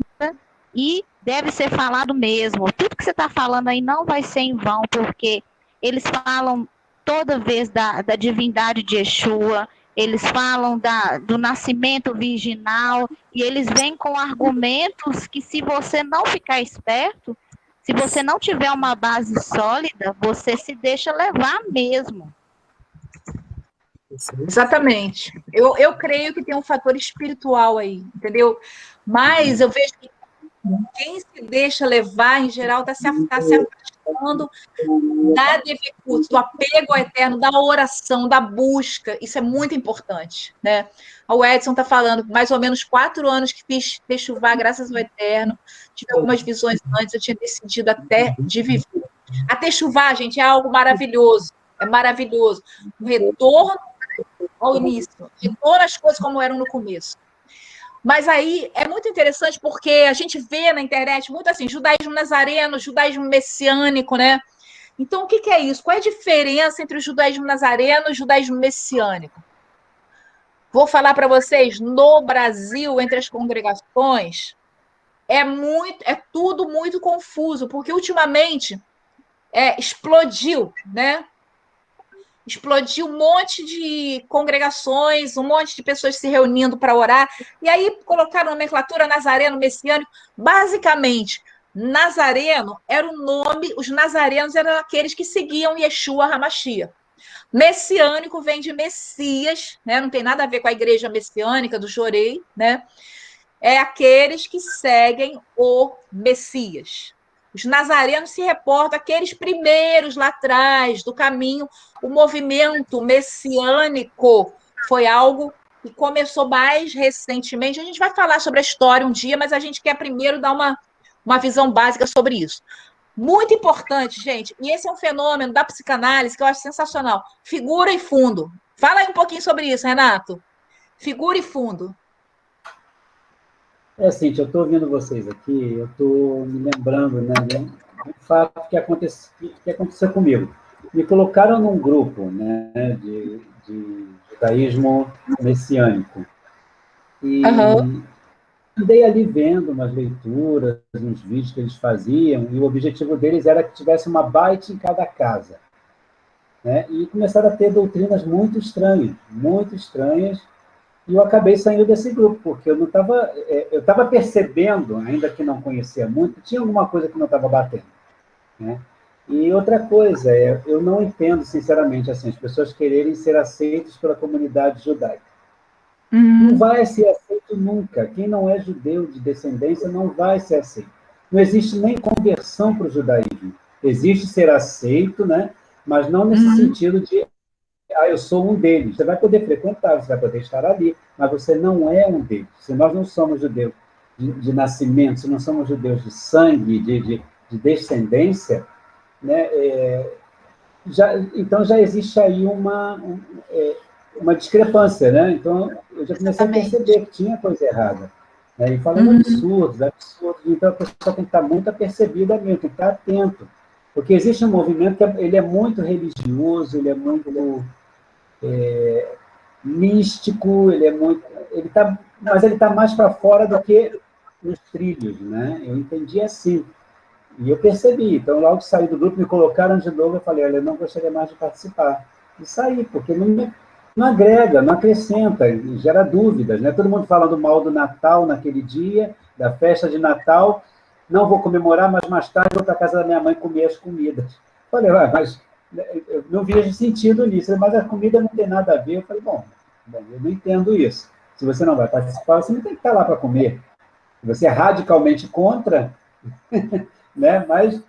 e deve ser falado mesmo. Tudo que você está falando aí não vai ser em vão, porque eles falam toda vez da divindade de Yeshua, eles falam do nascimento virginal, e eles vêm com argumentos que, se você não ficar esperto, se você não tiver uma base sólida, você se deixa levar mesmo. Exatamente. Eu creio que tem um fator espiritual aí, entendeu? Mas eu vejo que quem se deixa levar, em geral, está se afastando da Devekut, do apego ao eterno, da oração, da busca. Isso é muito importante, né? O Edson está falando, mais ou menos 4 anos que fiz techuvá, graças ao eterno. Tive algumas visões antes, eu tinha decidido até de viver. A techuvá, gente, é algo maravilhoso. É maravilhoso. O retorno ao início, retorno às coisas como eram no começo. Mas aí é muito interessante porque a gente vê na internet muito assim, judaísmo nazareno, judaísmo messiânico, né? Então, o que é isso? Qual é a diferença entre o judaísmo nazareno e o judaísmo messiânico? Vou falar para vocês, no Brasil, entre as congregações, é tudo muito confuso, porque ultimamente explodiu, né? Explodiu um monte de congregações, um monte de pessoas se reunindo para orar, e aí colocaram a nomenclatura nazareno, messiânico. Basicamente, nazareno era o nome, os nazarenos eram aqueles que seguiam Yeshua HaMashiach. Messiânico vem de Messias, né? Não tem nada a ver com a igreja messiânica do Jorei, né? É aqueles que seguem o Messias. Os nazarenos se reportam àqueles primeiros lá atrás do caminho. O movimento messiânico foi algo que começou mais recentemente. A gente vai falar sobre a história um dia, mas a gente quer primeiro dar uma visão básica sobre isso. Muito importante, gente. E esse é um fenômeno da psicanálise que eu acho sensacional. Figura e fundo. Fala aí um pouquinho sobre isso, Renato. Figura e fundo. Cíntia, eu estou ouvindo vocês aqui, eu estou me lembrando, né, de um fato que aconteceu comigo. Me colocaram num grupo, né, de judaísmo messiânico. E andei ali vendo umas leituras, uns vídeos que eles faziam, e o objetivo deles era que tivesse uma baita em cada casa. Né? E começaram a ter doutrinas muito estranhas, e eu acabei saindo desse grupo, porque eu estava percebendo, ainda que não conhecia muito, tinha alguma coisa que não estava batendo. né? E outra coisa, eu não entendo, sinceramente, assim, as pessoas quererem ser aceitas pela comunidade judaica. Não vai ser aceito nunca. Quem não é judeu de descendência não vai ser aceito. Não existe nem conversão para o judaísmo. Existe ser aceito, né? Mas não nesse sentido de, eu sou um deles. Você vai poder frequentar, você vai poder estar ali, mas você não é um deles. Se nós não somos judeus de nascimento, se não somos judeus de sangue, de descendência, né? Então já existe aí uma discrepância, né? Então eu já comecei a perceber que tinha coisa errada, né? E falando absurdos. Então a pessoa tem que estar muito apercebida mesmo, tem que estar atento, porque existe um movimento que ele é muito religioso, ele é muito místico, mas ele está mais para fora do que nos trilhos, né? Eu entendi assim. E eu percebi. Então, logo que saí do grupo, me colocaram de novo, eu falei, olha, eu não gostaria mais de participar. E saí, porque não agrega, não acrescenta, gera dúvidas, né? Todo mundo falando mal do Natal naquele dia, da festa de Natal, não vou comemorar, mas mais tarde vou para a casa da minha mãe comer as comidas. Falei, mas eu não vejo sentido nisso, mas a comida não tem nada a ver. Eu falei, bom, eu não entendo isso. Se você não vai participar, você não tem que estar lá para comer. Se você é radicalmente contra, né? Mas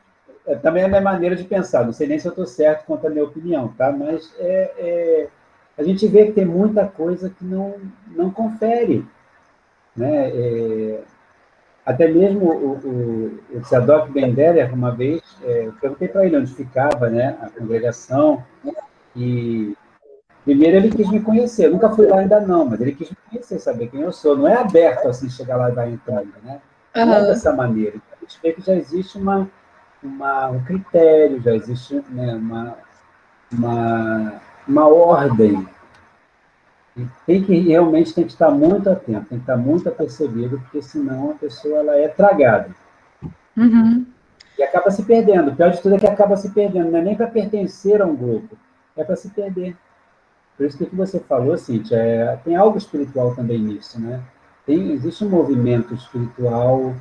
também é a minha maneira de pensar. Não sei nem se eu estou certo quanto à minha opinião, tá? Mas a gente vê que tem muita coisa que não confere, né? Até mesmo o Tzadok Ben-Derer, uma vez, eu perguntei para ele onde ficava, né, a congregação, e primeiro ele quis me conhecer. Eu nunca fui lá ainda não, mas ele quis me conhecer, saber quem eu sou. Não é aberto assim, chegar lá e vai entrando, né? Não é dessa maneira. Então, a gente vê que já existe um critério, já existe, né, uma ordem. E realmente tem que estar muito atento, tem que estar muito apercebido, porque senão a pessoa ela é tragada. E acaba se perdendo. O pior de tudo é que acaba se perdendo. Não é nem para pertencer a um grupo, é para se perder. Por isso que o que você falou, Cíntia, tem algo espiritual também nisso, né? Existe um movimento espiritual,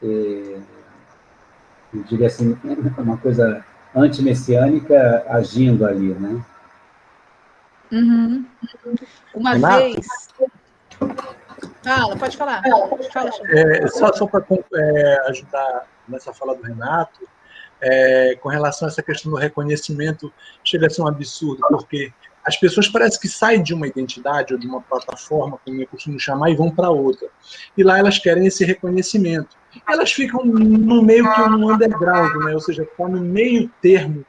eu diria assim, uma coisa antimessiânica agindo ali, né? Uma Renato? vez... Fala, pode falar. Fala, Só para ajudar nessa fala do Renato, com relação a essa questão do reconhecimento, chega a ser um absurdo, porque as pessoas parecem que saem de uma identidade ou de uma plataforma, como eu costumo chamar, e vão para outra. E lá elas querem esse reconhecimento. Elas ficam no meio que um underground, né? Ou seja, está no meio termo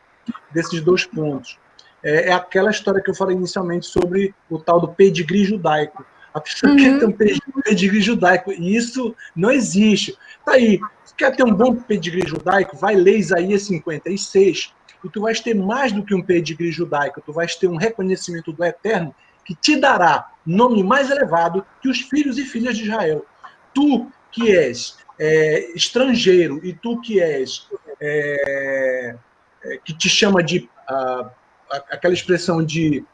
desses dois pontos. É aquela história que eu falei inicialmente sobre o tal do pedigree judaico. A pessoa quer ter um pedigree judaico, e isso não existe. Tá aí, quer ter um bom pedigree judaico? Vai ler Isaías 56, e tu vais ter mais do que um pedigree judaico, tu vais ter um reconhecimento do Eterno que te dará nome mais elevado que os filhos e filhas de Israel. Tu que és estrangeiro, e tu que és que te chama de aquela expressão de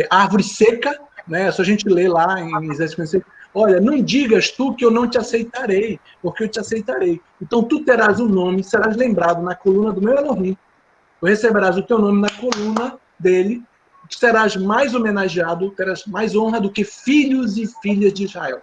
árvore seca, né? Só a gente lê lá em Isaías 56, olha, não digas tu que eu não te aceitarei, porque eu te aceitarei. Então tu terás um nome, serás lembrado na coluna do meu Elohim, tu receberás o teu nome na coluna dele, serás mais homenageado, terás mais honra do que filhos e filhas de Israel.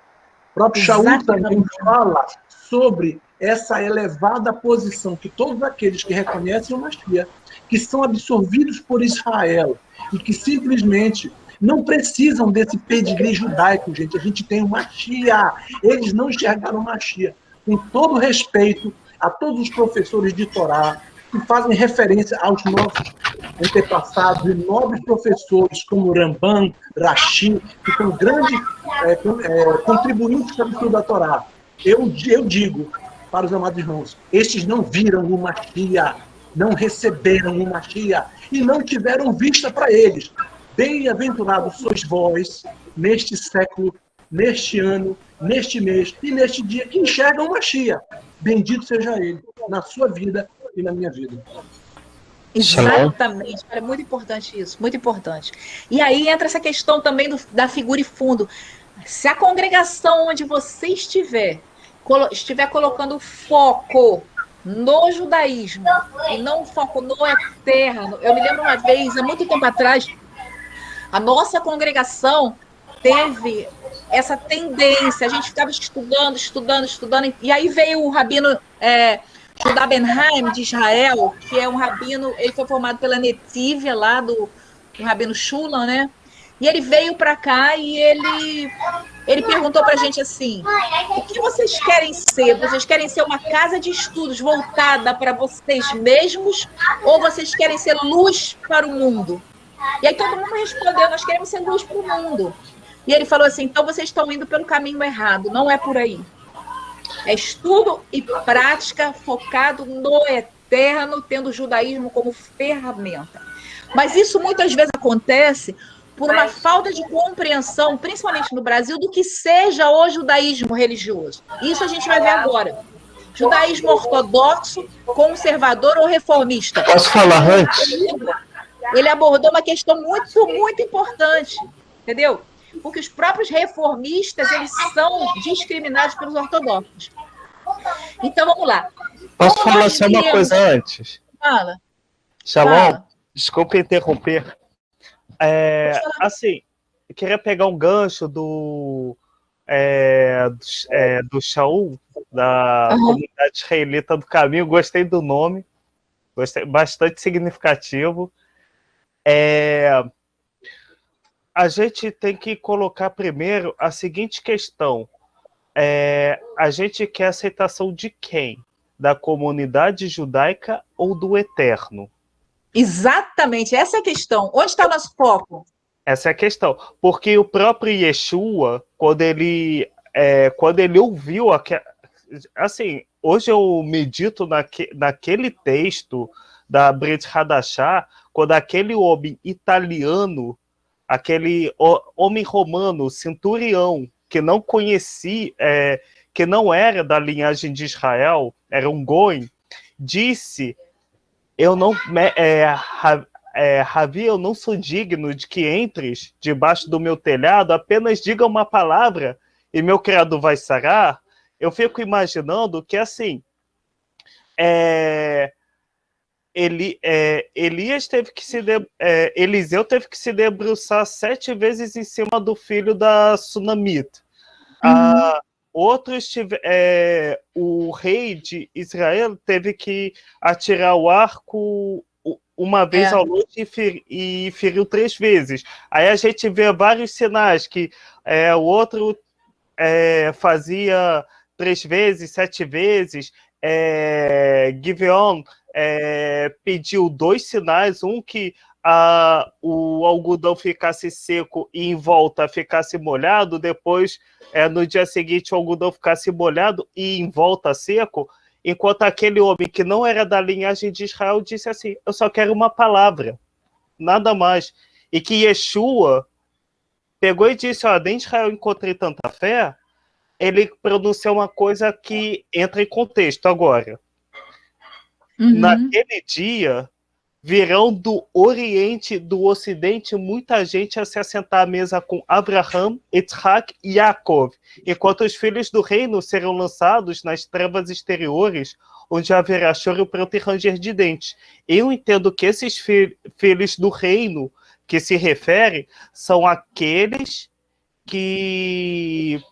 O próprio Shaul também fala sobre essa elevada posição que todos aqueles que reconhecem o Mashiach, que são absorvidos por Israel e que simplesmente não precisam desse pedigree judaico, gente. A gente tem o Mashiach. Eles não enxergaram o Mashiach. Com todo respeito a todos os professores de Torá que fazem referência aos nossos antepassados e nobres professores como Rambam, Rashi, que são grandes contribuintes para o estudo da Torá. Eu digo para os amados irmãos, estes não viram o Mashiach, não receberam o Mashiach e não tiveram vista para eles. Bem-aventurados sois vós, neste século, neste ano, neste mês e neste dia, que enxergam o Mashiach. Bendito seja ele, na sua vida e na minha vida. Exatamente, é muito importante isso, muito importante. E aí entra essa questão também da figura e fundo. Se a congregação onde você estiver colocando foco no judaísmo e não foco no eterno. Eu me lembro uma vez, há muito tempo atrás, a nossa congregação teve essa tendência, a gente ficava estudando, e aí veio o rabino Judá Benheim, de Israel, que é um rabino, ele foi formado pela Netivia, lá do rabino Shulam, né? E ele veio para cá e ele perguntou para a gente assim, o que vocês querem ser? Vocês querem ser uma casa de estudos voltada para vocês mesmos ou vocês querem ser luz para o mundo? E aí todo mundo respondeu, nós queremos ser luz para o mundo. E ele falou assim, então vocês estão indo pelo caminho errado, não é por aí. É estudo e prática focado no eterno, tendo o judaísmo como ferramenta. Mas isso muitas vezes acontece por uma falta de compreensão, principalmente no Brasil, do que seja o judaísmo religioso. Isso a gente vai ver agora. Judaísmo ortodoxo, conservador ou reformista. Posso falar antes? Ele abordou uma questão muito, muito importante, entendeu? Porque os próprios reformistas, eles são discriminados pelos ortodoxos. Então, vamos lá. Posso falar só uma coisa antes? Fala. Shalom, Fala. desculpa interromper. Assim, eu queria pegar um gancho do Shaul, da comunidade israelita do caminho. Gostei do nome, gostei, bastante significativo. A gente tem que colocar primeiro a seguinte questão. A gente quer aceitação de quem? Da comunidade judaica ou do Eterno? Exatamente, essa é a questão. Onde está o nosso foco? Essa é a questão. Porque o próprio Yeshua, quando ele ouviu... Assim, hoje eu medito naquele texto da Brit Hadashah, quando aquele homem italiano, aquele homem romano, centurião, que não conhecia, que não era da linhagem de Israel, era um goim, disse, Ravi, eu não sou digno de que entres debaixo do meu telhado, apenas diga uma palavra e meu criado vai sarar. Eu fico imaginando que, assim, Eliseu teve que se debruçar 7 vezes em cima do filho da Sunamita. O rei de Israel teve que atirar o arco uma vez ao longe e feriu 3 vezes. Aí a gente vê vários sinais que o outro fazia 3 vezes, 7 vezes. Gibeon pediu 2 sinais, um que o algodão ficasse seco e em volta ficasse molhado, depois no dia seguinte o algodão ficasse molhado e em volta seco, enquanto aquele homem que não era da linhagem de Israel disse assim, eu só quero uma palavra, nada mais. E que Yeshua pegou e disse, nem Israel encontrei tanta fé, ele pronunciou uma coisa que entra em contexto agora. Naquele dia, virão do Oriente e do Ocidente muita gente a se assentar à mesa com Abraham, Isaac e Yaakov, enquanto os filhos do reino serão lançados nas trevas exteriores, onde haverá choro, pranto e ranger de dentes. Eu entendo que esses filhos do reino que se refere são aqueles que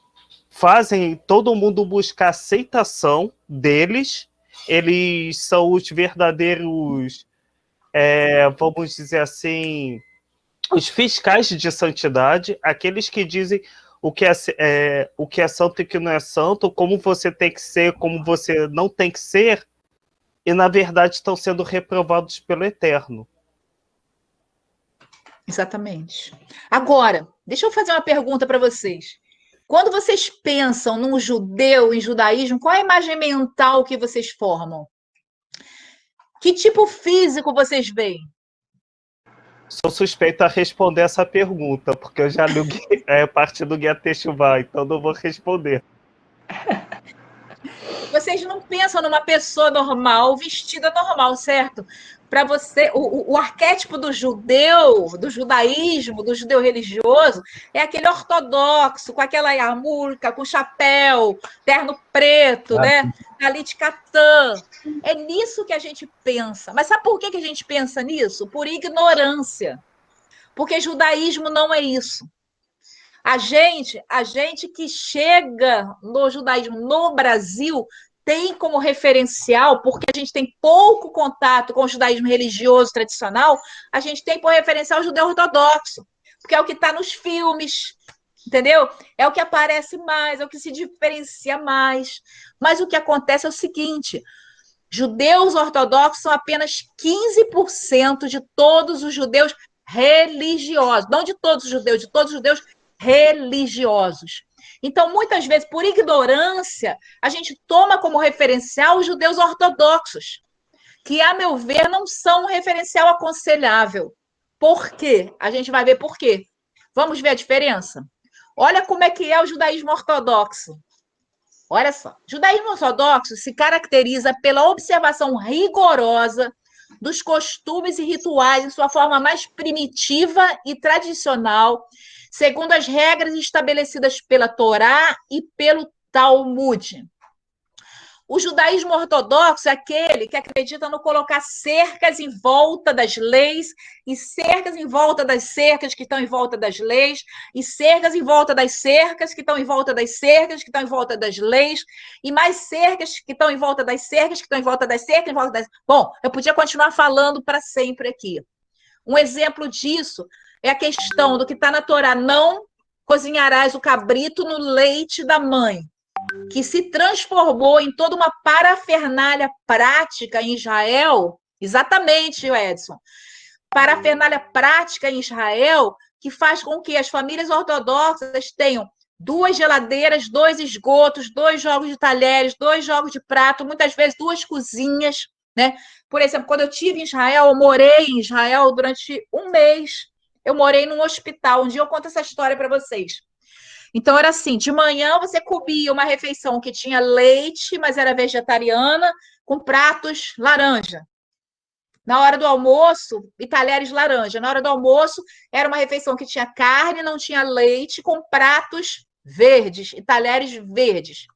fazem todo mundo buscar aceitação deles. Eles são os verdadeiros, vamos dizer assim, os fiscais de santidade, aqueles que dizem o que é santo e o que não é santo, como você tem que ser, como você não tem que ser, e na verdade estão sendo reprovados pelo Eterno. Exatamente. Agora, deixa eu fazer uma pergunta para vocês. Quando vocês pensam num judeu, em judaísmo, qual é a imagem mental que vocês formam? Que tipo físico vocês veem? Sou suspeito a responder essa pergunta, porque eu já li parte do Guia Techuvá, então não vou responder. Vocês não pensam numa pessoa normal, vestida normal, certo? para você, o arquétipo do judeu, do judaísmo, do judeu religioso, é aquele ortodoxo, com aquela yarmulka, com chapéu, terno preto, né? Talit katan. É nisso que a gente pensa. Mas sabe por que a gente pensa nisso? Por ignorância. Porque judaísmo não é isso. A gente que chega no judaísmo no Brasil tem como referencial, porque a gente tem pouco contato com o judaísmo religioso tradicional, a gente tem por referencial o judeu ortodoxo, porque é o que está nos filmes, entendeu? É o que aparece mais, é o que se diferencia mais. Mas o que acontece é o seguinte: judeus ortodoxos são apenas 15% de todos os judeus religiosos, não de todos os judeus religiosos. Então, muitas vezes, por ignorância, a gente toma como referencial os judeus ortodoxos, que, a meu ver, não são um referencial aconselhável. Por quê? A gente vai ver por quê. Vamos ver a diferença? Olha como é que é o judaísmo ortodoxo. Olha só, o judaísmo ortodoxo se caracteriza pela observação rigorosa dos costumes e rituais em sua forma mais primitiva e tradicional, segundo as regras estabelecidas pela Torá e pelo Talmud. O judaísmo ortodoxo é aquele que acredita no colocar cercas em volta das leis, e cercas em volta das cercas que estão em volta das leis, e cercas em volta das cercas que estão em volta das cercas que estão em volta das leis, e mais cercas que estão em volta das cercas que estão em volta das cercas, em volta das... Bom, eu podia continuar falando para sempre aqui. Um exemplo disso é a questão do que está na Torá: não cozinharás o cabrito no leite da mãe, que se transformou em toda uma parafernália prática em Israel. Exatamente, Edson. Parafernália prática em Israel, que faz com que as famílias ortodoxas tenham 2 geladeiras, 2 esgotos, 2 jogos de talheres, 2 jogos de prato, muitas vezes 2 cozinhas, né? Por exemplo, quando eu estive em Israel, eu morei em Israel durante um mês. Eu morei num hospital. Um dia eu conto essa história para vocês. Então, era assim: de manhã você comia uma refeição que tinha leite, mas era vegetariana, com pratos laranja. Na hora do almoço, e talheres laranja. Na hora do almoço, era uma refeição que tinha carne, não tinha leite, com pratos verdes e talheres verdes.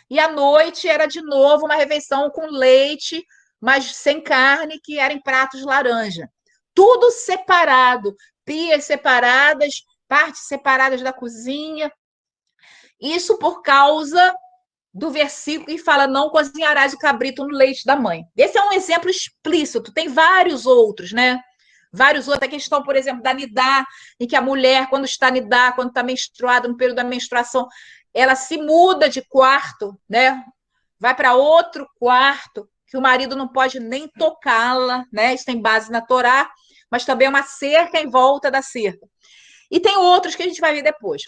E à noite era, de novo, uma refeição com leite, mas sem carne, que era em pratos laranja. Tudo separado, pias separadas, partes separadas da cozinha. Isso por causa do versículo que fala: não cozinharás o cabrito no leite da mãe. Esse é um exemplo explícito. Tem vários outros, né? Vários outros. A questão, por exemplo, da nidá, em que a mulher, quando está nidá, quando está menstruada, no período da menstruação, ela se muda de quarto, né? Vai para outro quarto, que o marido não pode nem tocá-la, né? Isso tem base na Torá, mas também é uma cerca em volta da cerca. E tem outros que a gente vai ver depois.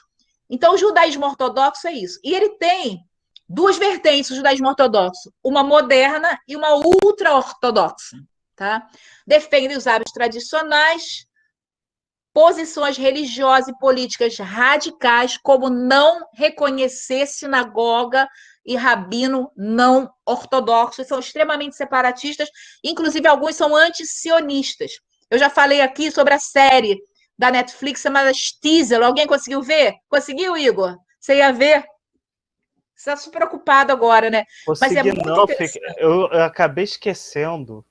Então, o judaísmo ortodoxo é isso. E ele tem 2 vertentes, o judaísmo ortodoxo: uma moderna e uma ultra-ortodoxa. Tá? Defende os hábitos tradicionais, posições religiosas e políticas radicais, como não reconhecer sinagoga e rabino não ortodoxos, são extremamente separatistas, inclusive alguns são antisionistas. Eu já falei aqui sobre a série da Netflix chamada Shtisel. Alguém conseguiu ver? Conseguiu, Igor? Você ia ver? Você está super preocupado agora, né? Consegui, mas é muito não, interessante. eu acabei esquecendo.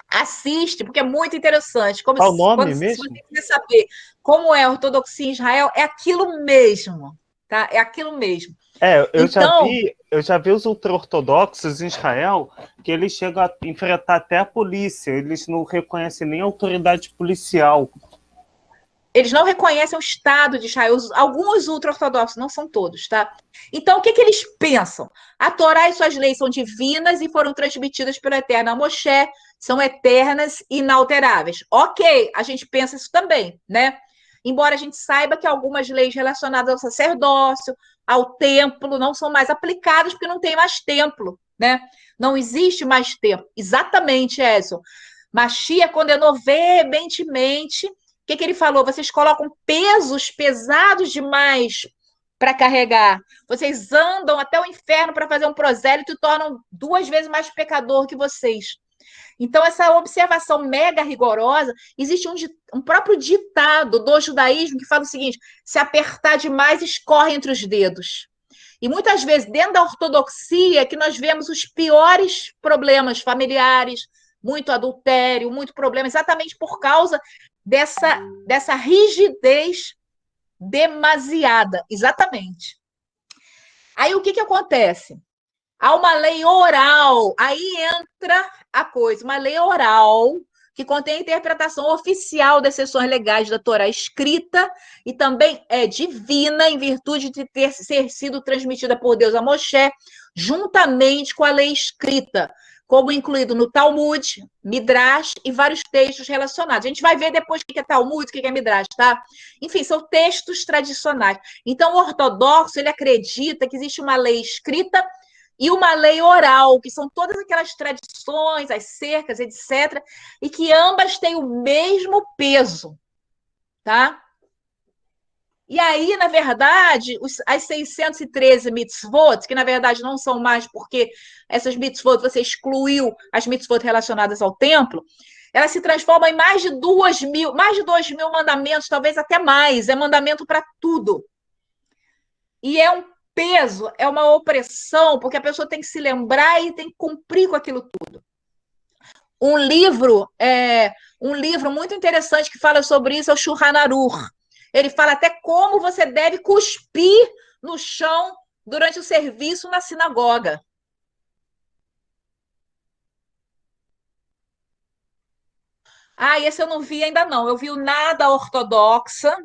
Assiste, porque é muito interessante. Como Qual o nome se mesmo? você quiser saber como é a ortodoxia em Israel, é aquilo mesmo, tá? É aquilo mesmo. Então, eu já vi os ultra-ortodoxos em Israel, que eles chegam a enfrentar até a polícia, eles não reconhecem nem a autoridade policial. eles não reconhecem o Estado de Israel. Alguns ultra-ortodoxos, não são todos, tá? Então, o que eles pensam? A Torá e suas leis são divinas e foram transmitidas pelo Eterno a Moshe, são eternas e inalteráveis. Ok, a gente pensa isso também, né? Embora a gente saiba que algumas leis relacionadas ao sacerdócio, ao templo, não são mais aplicadas porque não tem mais templo, né? Não existe mais templo. Exatamente, Edson. Mashiach condenou veementemente. O que ele falou? Vocês colocam pesos pesados demais para carregar. Vocês andam até o inferno para fazer um prosélito e tornam 2 vezes mais pecador que vocês. Então, essa observação mega rigorosa, existe um próprio ditado do judaísmo que fala o seguinte: se apertar demais, escorre entre os dedos. E muitas vezes, dentro da ortodoxia, que nós vemos os piores problemas familiares, muito adultério, muito problema, exatamente por causa dessa rigidez demasiada. Exatamente. Aí, o que acontece? Há uma lei oral, aí entra a coisa, uma lei oral que contém a interpretação oficial das seções legais da Torá escrita e também é divina em virtude de ser sido transmitida por Deus a Moshe, juntamente com a lei escrita, como incluído no Talmud, Midrash e vários textos relacionados. A gente vai ver depois o que é Talmud, o que é Midrash, tá? Enfim, são textos tradicionais. Então, o ortodoxo, ele acredita que existe uma lei escrita e uma lei oral, que são todas aquelas tradições, as cercas, etc., e que ambas têm o mesmo peso, tá? E aí, na verdade, as 613 mitzvot, que na verdade não são mais porque essas mitzvot, você excluiu as mitzvot relacionadas ao templo, elas se transformam em mais de 2.000 mandamentos, talvez até mais, é mandamento para tudo. E é um peso, é uma opressão, porque a pessoa tem que se lembrar e tem que cumprir com aquilo tudo. Um livro muito interessante que fala sobre isso é o Shulchan Aruch. Ele fala até como você deve cuspir no chão durante o serviço na sinagoga. Esse eu não vi ainda não. Eu vi o Nada Ortodoxa,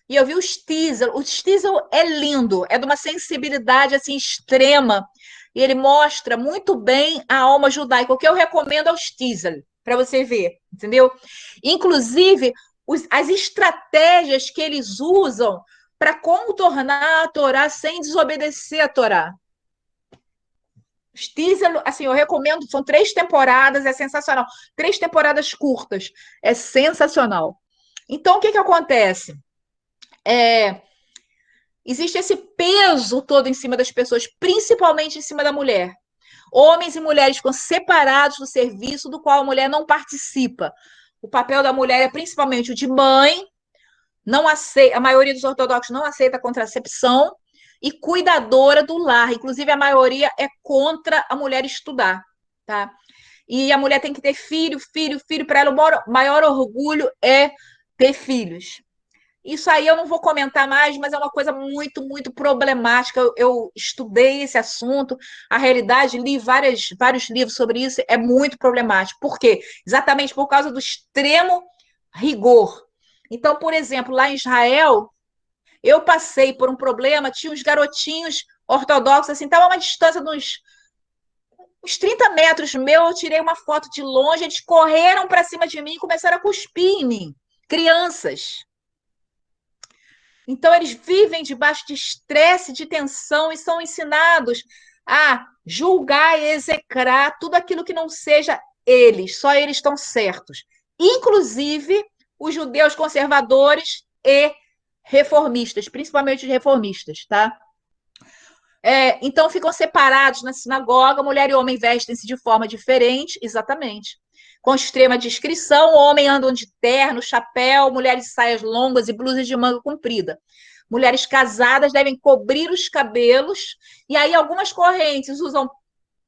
e eu vi o Shtisel. O Shtisel é lindo, é de uma sensibilidade assim extrema. E ele mostra muito bem a alma judaica. O que eu recomendo é o Shtisel, para você ver, entendeu? Inclusive, as estratégias que eles usam para contornar a Torá sem desobedecer a Torá. Shtisel, assim, eu recomendo, são 3 temporadas, é sensacional. 3 temporadas curtas, é sensacional. Então, o que acontece? Existe esse peso todo em cima das pessoas, principalmente em cima da mulher. Homens e mulheres ficam separados do serviço do qual a mulher não participa. O papel da mulher é principalmente o de mãe, não aceita, a maioria dos ortodoxos não aceita a contracepção, e cuidadora do lar. Inclusive, a maioria é contra a mulher estudar, tá? E a mulher tem que ter filho. Para ela, o maior orgulho é ter filhos. Isso aí eu não vou comentar mais, mas é uma coisa muito, muito problemática. Eu estudei esse assunto, a realidade, li vários livros sobre isso, é muito problemático. Por quê? Exatamente por causa do extremo rigor. Então, por exemplo, lá em Israel, eu passei por um problema, tinha uns garotinhos ortodoxos, assim, estava a uma distância de uns 30 metros meu, eu tirei uma foto de longe, eles correram para cima de mim e começaram a cuspir em mim. Crianças. Então, eles vivem debaixo de estresse, de tensão e são ensinados a julgar e execrar tudo aquilo que não seja eles, só eles estão certos. Inclusive, os judeus conservadores e reformistas, principalmente os reformistas, tá? Então, ficam separados na sinagoga, mulher e homem vestem-se de forma diferente, exatamente. Com extrema discrição, homens andam de terno, chapéu, mulheres de saias longas e blusas de manga comprida. Mulheres casadas devem cobrir os cabelos, e aí algumas correntes usam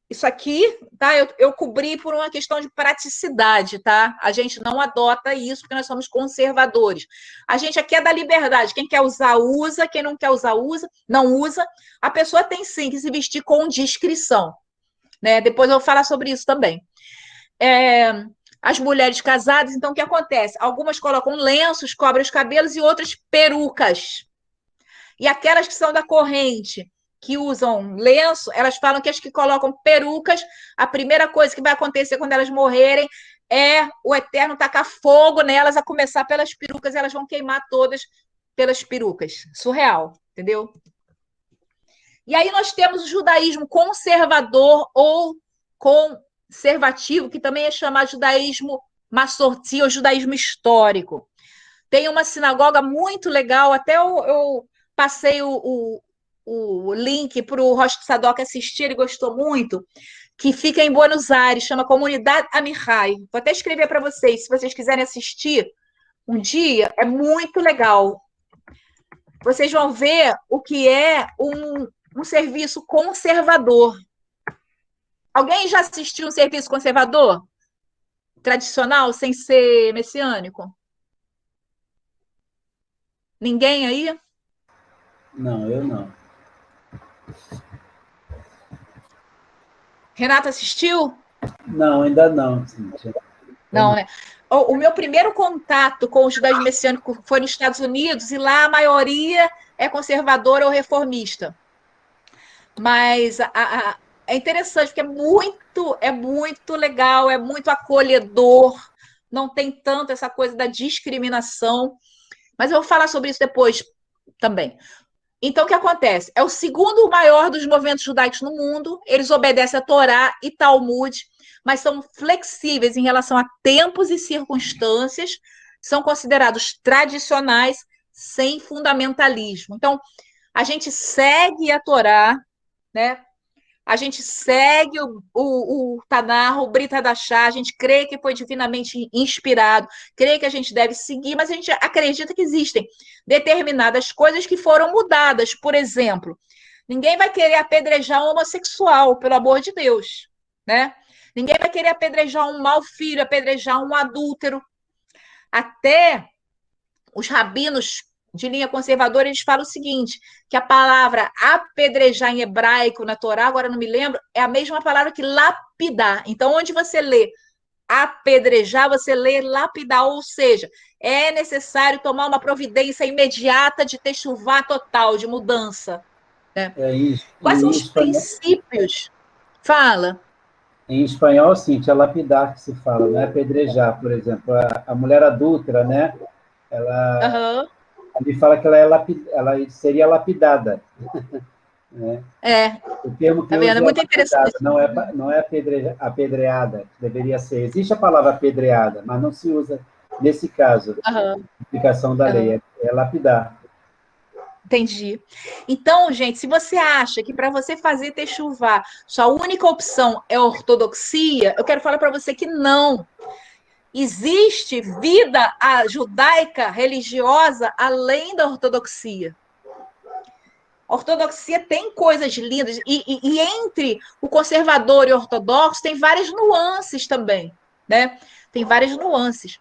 isso aqui, tá? Eu cobri por uma questão de praticidade, tá? A gente não adota isso porque nós somos conservadores. A gente aqui é da liberdade. Quem quer usar, usa. Quem não quer usar, não usa. A pessoa tem sim que se vestir com discrição, né? Depois eu vou falar sobre isso também. As mulheres casadas, então, o que acontece? Algumas colocam lenços, cobrem os cabelos e outras perucas. E aquelas que são da corrente, que usam lenço, elas falam que as que colocam perucas, a primeira coisa que vai acontecer quando elas morrerem é o Eterno tacar fogo nelas, a começar pelas perucas, elas vão queimar todas pelas perucas. Surreal, entendeu? E aí nós temos o judaísmo conservador ou conservativo, que também é chamado de judaísmo massorti ou judaísmo histórico. Tem uma sinagoga muito legal, até eu passei o o link para o Rosh Sadok assistir, ele gostou muito, que fica em Buenos Aires, chama Comunidade Amihai. Vou até escrever para vocês, se vocês quiserem assistir um dia, é muito legal. Vocês vão ver o que é um serviço conservador. Alguém já assistiu um serviço conservador? Tradicional, sem ser messiânico? Ninguém aí? Não, eu não. Renata assistiu? Não, ainda não, Cíntia. Não, né? O meu primeiro contato com o judaísmo messiânico foi nos Estados Unidos, e lá a maioria é conservadora ou reformista. Mas é interessante, porque é muito legal, é muito acolhedor, não tem tanto essa coisa da discriminação. Mas eu vou falar sobre isso depois também. Então, o que acontece? É o segundo maior dos movimentos judaicos no mundo, eles obedecem a Torá e Talmud, mas são flexíveis em relação a tempos e circunstâncias, são considerados tradicionais, sem fundamentalismo. Então, a gente segue a Torá, né? A gente segue o Tanar, o Brit Hadashah, a gente crê que foi divinamente inspirado, crê que a gente deve seguir, mas a gente acredita que existem determinadas coisas que foram mudadas. Por exemplo, ninguém vai querer apedrejar um homossexual, pelo amor de Deus, né? Ninguém vai querer apedrejar um mau filho, apedrejar um adúltero. Até os rabinos de linha conservadora, eles falam o seguinte, que a palavra apedrejar em hebraico na Torá, agora não me lembro, é a mesma palavra que lapidar. Então, onde você lê apedrejar, você lê lapidar, ou seja, é necessário tomar uma providência imediata de techuvá total, de mudança. Né? Quais são os princípios? Fala. Em espanhol, Cíntia, é lapidar que se fala, não é apedrejar, por exemplo. A mulher adúltera, né? Ela... Ali fala que ela seria lapidada. Né? O termo que tá vendo? É muito interessante. Não é apedreada, deveria ser. Existe a palavra apedreada, mas não se usa nesse caso. A aplicação da lei é lapidar. Entendi. Então, gente, se você acha que para você fazer techuvá, sua única opção é ortodoxia, eu quero falar para você que não. Existe vida judaica religiosa além da ortodoxia. A ortodoxia tem coisas lindas, e entre o conservador e o ortodoxo tem várias nuances também, né? Tem várias nuances.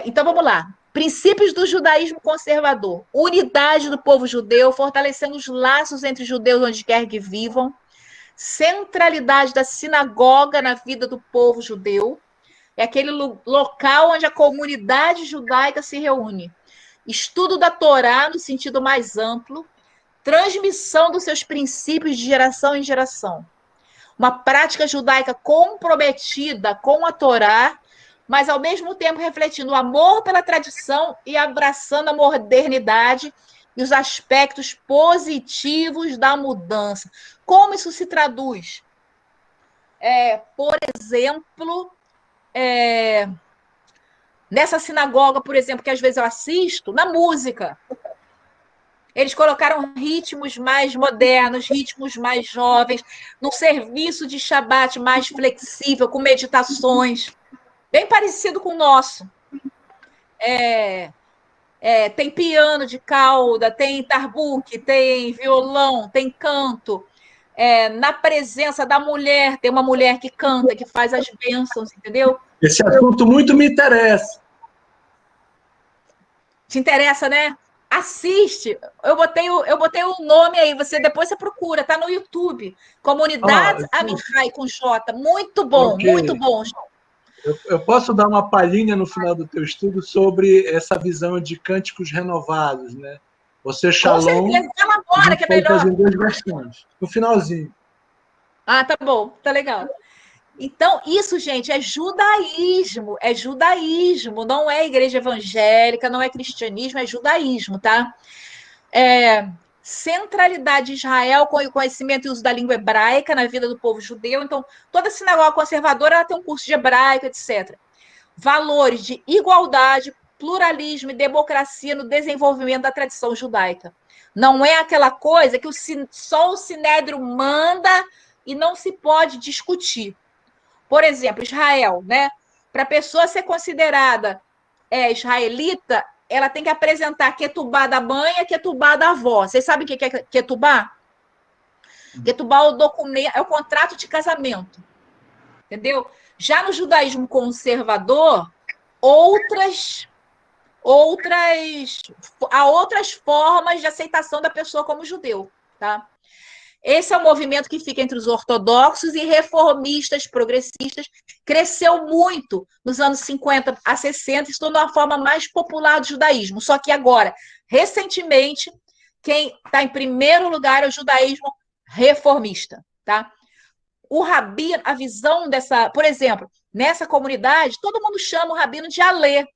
Então, vamos lá. Princípios do judaísmo conservador. Unidade do povo judeu, fortalecendo os laços entre judeus onde quer que vivam. Centralidade da sinagoga na vida do povo judeu. É aquele local onde a comunidade judaica se reúne. Estudo da Torá no sentido mais amplo. Transmissão dos seus princípios de geração em geração. Uma prática judaica comprometida com a Torá, mas ao mesmo tempo refletindo o amor pela tradição e abraçando a modernidade e os aspectos positivos da mudança. Como isso se traduz? Por exemplo, nessa sinagoga, por exemplo, que às vezes eu assisto, na música. Eles colocaram ritmos mais modernos, ritmos mais jovens, num serviço de Shabat mais flexível, com meditações, bem parecido com o nosso. Tem piano de cauda, tem tarbuque, tem violão, tem canto. Na presença da mulher, tem uma mulher que canta, que faz as bênçãos, entendeu? Esse assunto muito me interessa. Te interessa, né? Assiste. Eu botei o nome aí, depois você procura, tá no YouTube. Comunidade Amihai com J. Muito bom, muito bom, João. Eu posso dar uma palhinha no final do teu estudo sobre essa visão de cânticos renovados, né? Você, Shalom... Com certeza, fala agora, que é melhor. Fazer 2 versões, no finalzinho. Tá bom, tá legal. Então, isso, gente, é judaísmo, não é igreja evangélica, não é cristianismo, é judaísmo, tá? Centralidade de Israel com o conhecimento e uso da língua hebraica na vida do povo judeu. Então, toda sinagoga conservadora ela tem um curso de hebraico, etc. Valores de igualdade, pluralismo e democracia no desenvolvimento da tradição judaica. Não é aquela coisa que só o Sinédrio manda e não se pode discutir. Por exemplo, Israel, né? Para a pessoa ser considerada israelita, ela tem que apresentar Ketubá da mãe e Ketubá da avó. Vocês sabem o que é Ketubá? Ketubá é o documento, é o contrato de casamento. Entendeu? Já no judaísmo conservador, há outras formas de aceitação da pessoa como judeu, tá? Esse é o movimento que fica entre os ortodoxos e reformistas, progressistas, cresceu muito nos anos 50 a 60 e se tornou a forma mais popular do judaísmo. Só que agora, recentemente, quem está em primeiro lugar é o judaísmo reformista, tá? O rabino, a visão dessa, por exemplo, nessa comunidade, todo mundo chama o rabino de Alê.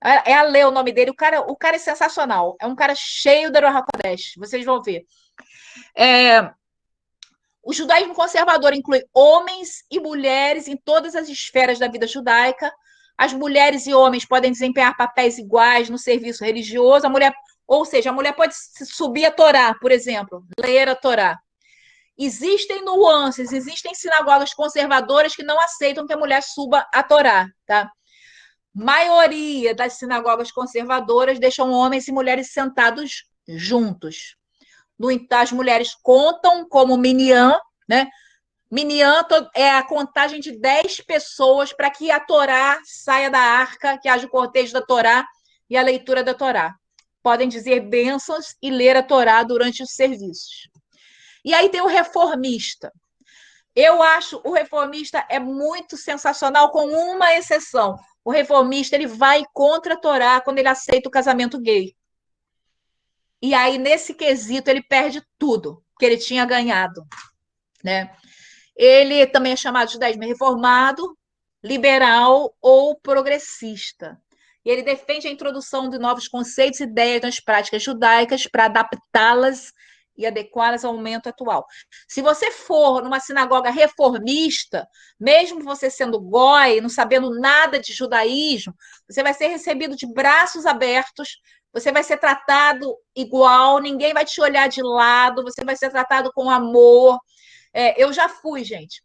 É Alê o nome dele, o cara é sensacional, é um cara cheio da Ruach HaKodesh, vocês vão ver. O judaísmo conservador inclui homens e mulheres em todas as esferas da vida judaica. As mulheres e homens podem desempenhar papéis iguais no serviço religioso. A mulher pode subir a Torá, por exemplo, ler a Torá. Existem nuances, existem sinagogas conservadoras que não aceitam que a mulher suba a Torá, tá? Maioria das sinagogas conservadoras deixam homens e mulheres sentados juntos. No entanto, as mulheres contam como minyan, né? Minyan é a contagem de 10 pessoas para que a Torá saia da arca, que haja o cortejo da Torá e a leitura da Torá. Podem dizer bênçãos e ler a Torá durante os serviços. E aí tem o reformista. Eu acho o reformista é muito sensacional, com uma exceção. O reformista ele vai contra a Torá quando ele aceita o casamento gay. E aí, nesse quesito, ele perde tudo que ele tinha ganhado, né? Ele também é chamado de judaísmo reformado, liberal ou progressista. E ele defende a introdução de novos conceitos e ideias nas práticas judaicas para adaptá-las e adequá-las ao momento atual. Se você for numa sinagoga reformista, mesmo você sendo goi, não sabendo nada de judaísmo, você vai ser recebido de braços abertos, você vai ser tratado igual, ninguém vai te olhar de lado, você vai ser tratado com amor. Eu já fui, gente.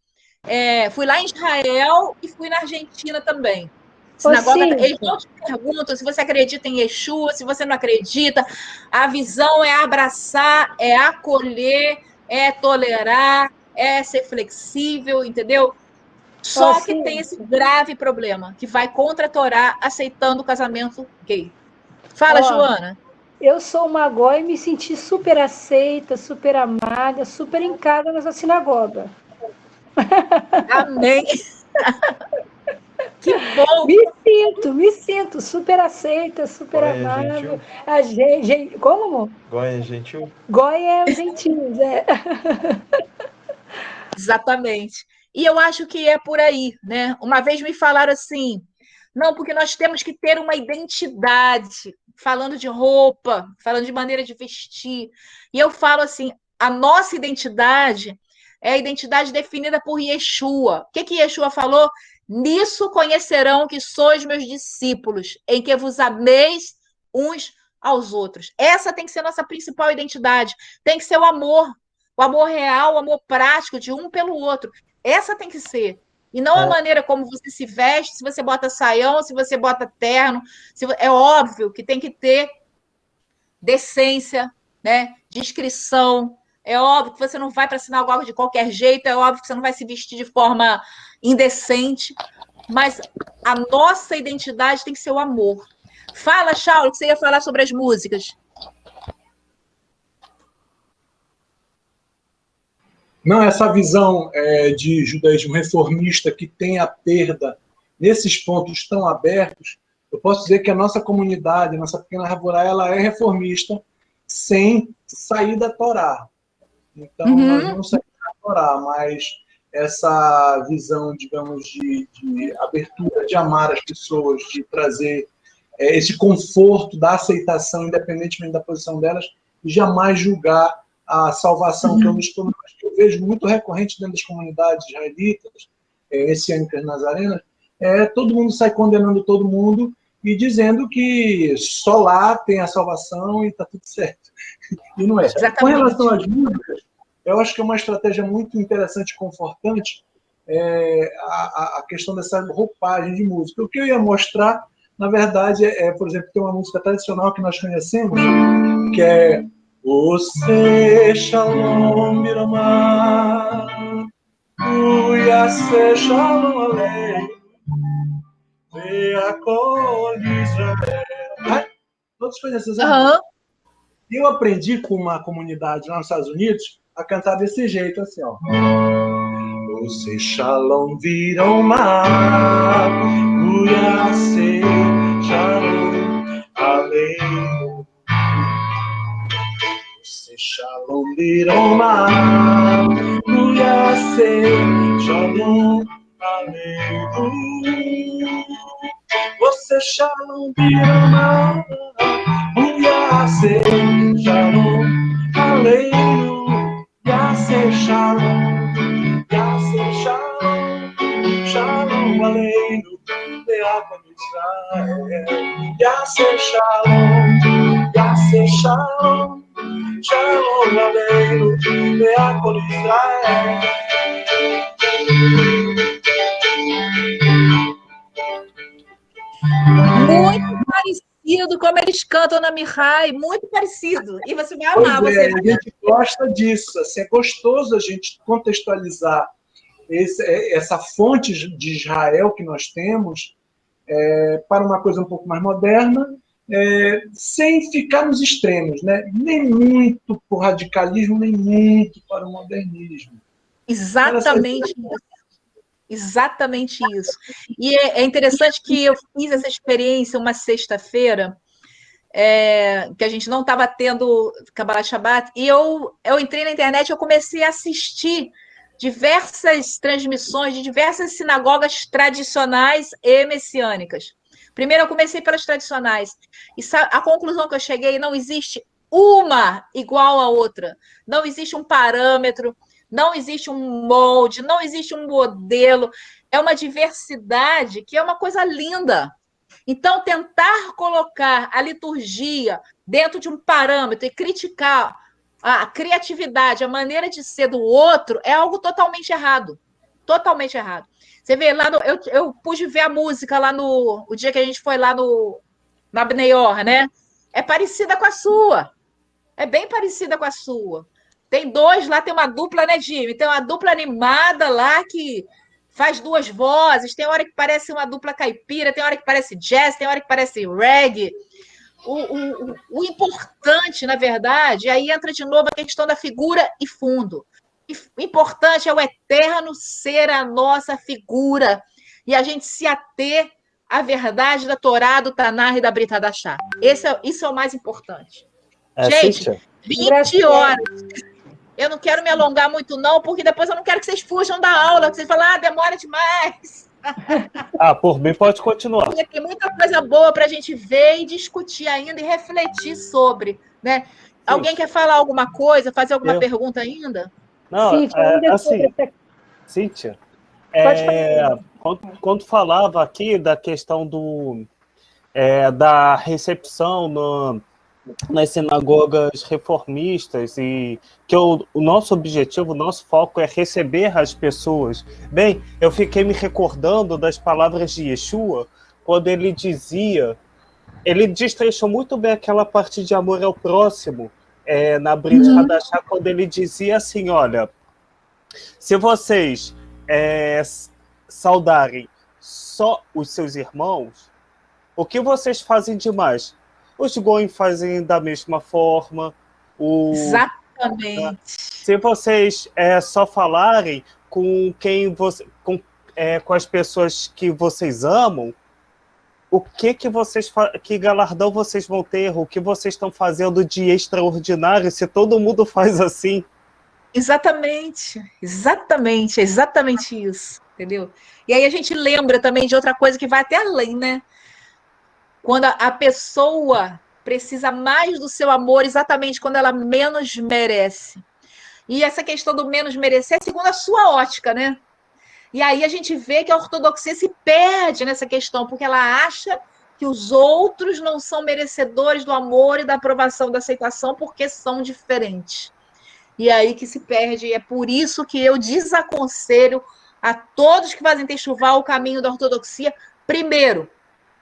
Fui lá em Israel e fui na Argentina também. Sinagoga, eles não te perguntam se você acredita em Yeshua, se você não acredita. A visão é abraçar, é acolher, é tolerar, é ser flexível, entendeu? Só que tem esse grave problema, que vai contra a Torá aceitando o casamento gay. Fala, Joana. Eu sou uma goi e me senti super aceita, super amada, super em casa nessa sinagoga. Amém. Que bom! Me sinto super aceita, super amável. A gente, como, amor? Goi é gentil? Goi é os gentios, Exatamente. E eu acho que é por aí, né? Uma vez me falaram assim, não, porque nós temos que ter uma identidade, falando de roupa, falando de maneira de vestir. E eu falo assim, a nossa identidade é a identidade definida por Yeshua. O que Yeshua falou? Nisso conhecerão que sois meus discípulos, em que vos ameis uns aos outros. Essa tem que ser a nossa principal identidade. Tem que ser o amor real, o amor prático de um pelo outro. Essa tem que ser. E não a maneira como você se veste, se você bota saião, se você bota terno. É óbvio que tem que ter decência, né? Discrição. É óbvio que você não vai para a sinagoga de qualquer jeito, é óbvio que você não vai se vestir de forma indecente, mas a nossa identidade tem que ser o amor. Fala, Shaul, que você ia falar sobre as músicas. Não, essa visão de judaísmo reformista que tem a perda nesses pontos tão abertos, eu posso dizer que a nossa comunidade, a nossa pequena Havorá, ela é reformista sem sair da Torá. Então, nós não saímos da Torá, mas essa visão, digamos, de abertura, de amar as pessoas, de trazer esse conforto da aceitação, independentemente da posição delas, e jamais julgar a salvação que eu vejo muito recorrente dentro das comunidades israelitas, esse ano nas arenas, todo mundo sai condenando todo mundo e dizendo que só lá tem a salvação e está tudo certo. E não é. Exatamente. Com relação às músicas, eu acho que é uma estratégia muito interessante e confortante a questão dessa roupagem de música. O que eu ia mostrar, na verdade, por exemplo, tem uma música tradicional que nós conhecemos, que é Você Shalom Biramá, Uyase Shalom Aleinu, Ve'akol Israel. Todos conhecem essa música. Eu aprendi com uma comunidade lá nos Estados Unidos a cantar desse jeito, assim, ó. Você Shalom viram mar, Uyase Shalom Aleinu. Você Shalom viram mar, Uyase Shalom Aleinu. Você Shalom viram mar, Uyase Shalom Aleinu. Yase Shalom, Yase Shalom, Shalom Aleinu, Beata Israel. Yase Shalom, Yase Shalom, Shalom Aleinu, Beata Israel. Muito parecido como eles cantam na Mihai, muito parecido. E você vai amar. Pois Você a gente gosta disso. Assim, é gostoso a gente contextualizar essa fonte de Israel que nós temos para uma coisa um pouco mais moderna, sem ficar nos extremos, né? Nem muito para o radicalismo, nem muito para o modernismo. Exatamente isso. Exatamente isso. E é interessante que eu fiz essa experiência uma sexta-feira, que a gente não estava tendo Kabbalat Shabbat, e eu entrei na internet e eu comecei a assistir diversas transmissões de diversas sinagogas tradicionais e messiânicas. Primeiro eu comecei pelas tradicionais, e a conclusão que eu cheguei, não existe uma igual a outra, não existe um parâmetro, não existe um molde, não existe um modelo, é uma diversidade que é uma coisa linda. Então, tentar colocar a liturgia dentro de um parâmetro e criticar a criatividade, a maneira de ser do outro, é algo totalmente errado. Totalmente errado. Você vê lá, eu pude ver a música lá o dia que a gente foi lá na Bneior, né? É parecida com a sua. É bem parecida com a sua. Tem dois lá, tem uma dupla, né, Jimmy? Tem uma dupla animada lá que faz duas vozes, tem hora que parece uma dupla caipira, tem hora que parece jazz, tem hora que parece reggae. O importante, na verdade, aí entra de novo a questão da figura e fundo. O importante é o eterno ser a nossa figura e a gente se ater à verdade da Torá, do Tanar e da Brit Hadashah. Isso é o mais importante. Gente, 20 horas. Eu não quero me alongar muito, não, porque depois eu não quero que vocês fujam da aula, que vocês falam, demora demais. Por mim pode continuar. Tem muita coisa boa para a gente ver e discutir ainda e refletir sobre, né? Alguém quer falar alguma coisa, fazer alguma pergunta ainda? Não, Cíntia, quando falava aqui da questão da recepção nas sinagogas reformistas e que o nosso objetivo, o nosso foco é receber as pessoas. Bem, eu fiquei me recordando das palavras de Yeshua, quando ele destrechou muito bem aquela parte de amor ao próximo, na Brit Hadashah, quando ele dizia assim, olha, se vocês saudarem só os seus irmãos, o que vocês fazem demais? Os goim fazem da mesma forma. Exatamente. Se vocês só falarem com quem com as pessoas que vocês amam, que galardão vocês vão ter? O que vocês estão fazendo de extraordinário se todo mundo faz assim? Exatamente isso, entendeu? E aí a gente lembra também de outra coisa que vai até além, né? Quando a pessoa precisa mais do seu amor exatamente quando ela menos merece. E essa questão do menos merecer é segundo a sua ótica, né? E aí a gente vê que a ortodoxia se perde nessa questão, porque ela acha que os outros não são merecedores do amor e da aprovação, da aceitação, porque são diferentes. E é aí que se perde, e é por isso que eu desaconselho a todos que fazem Techuvá o caminho da ortodoxia. Primeiro,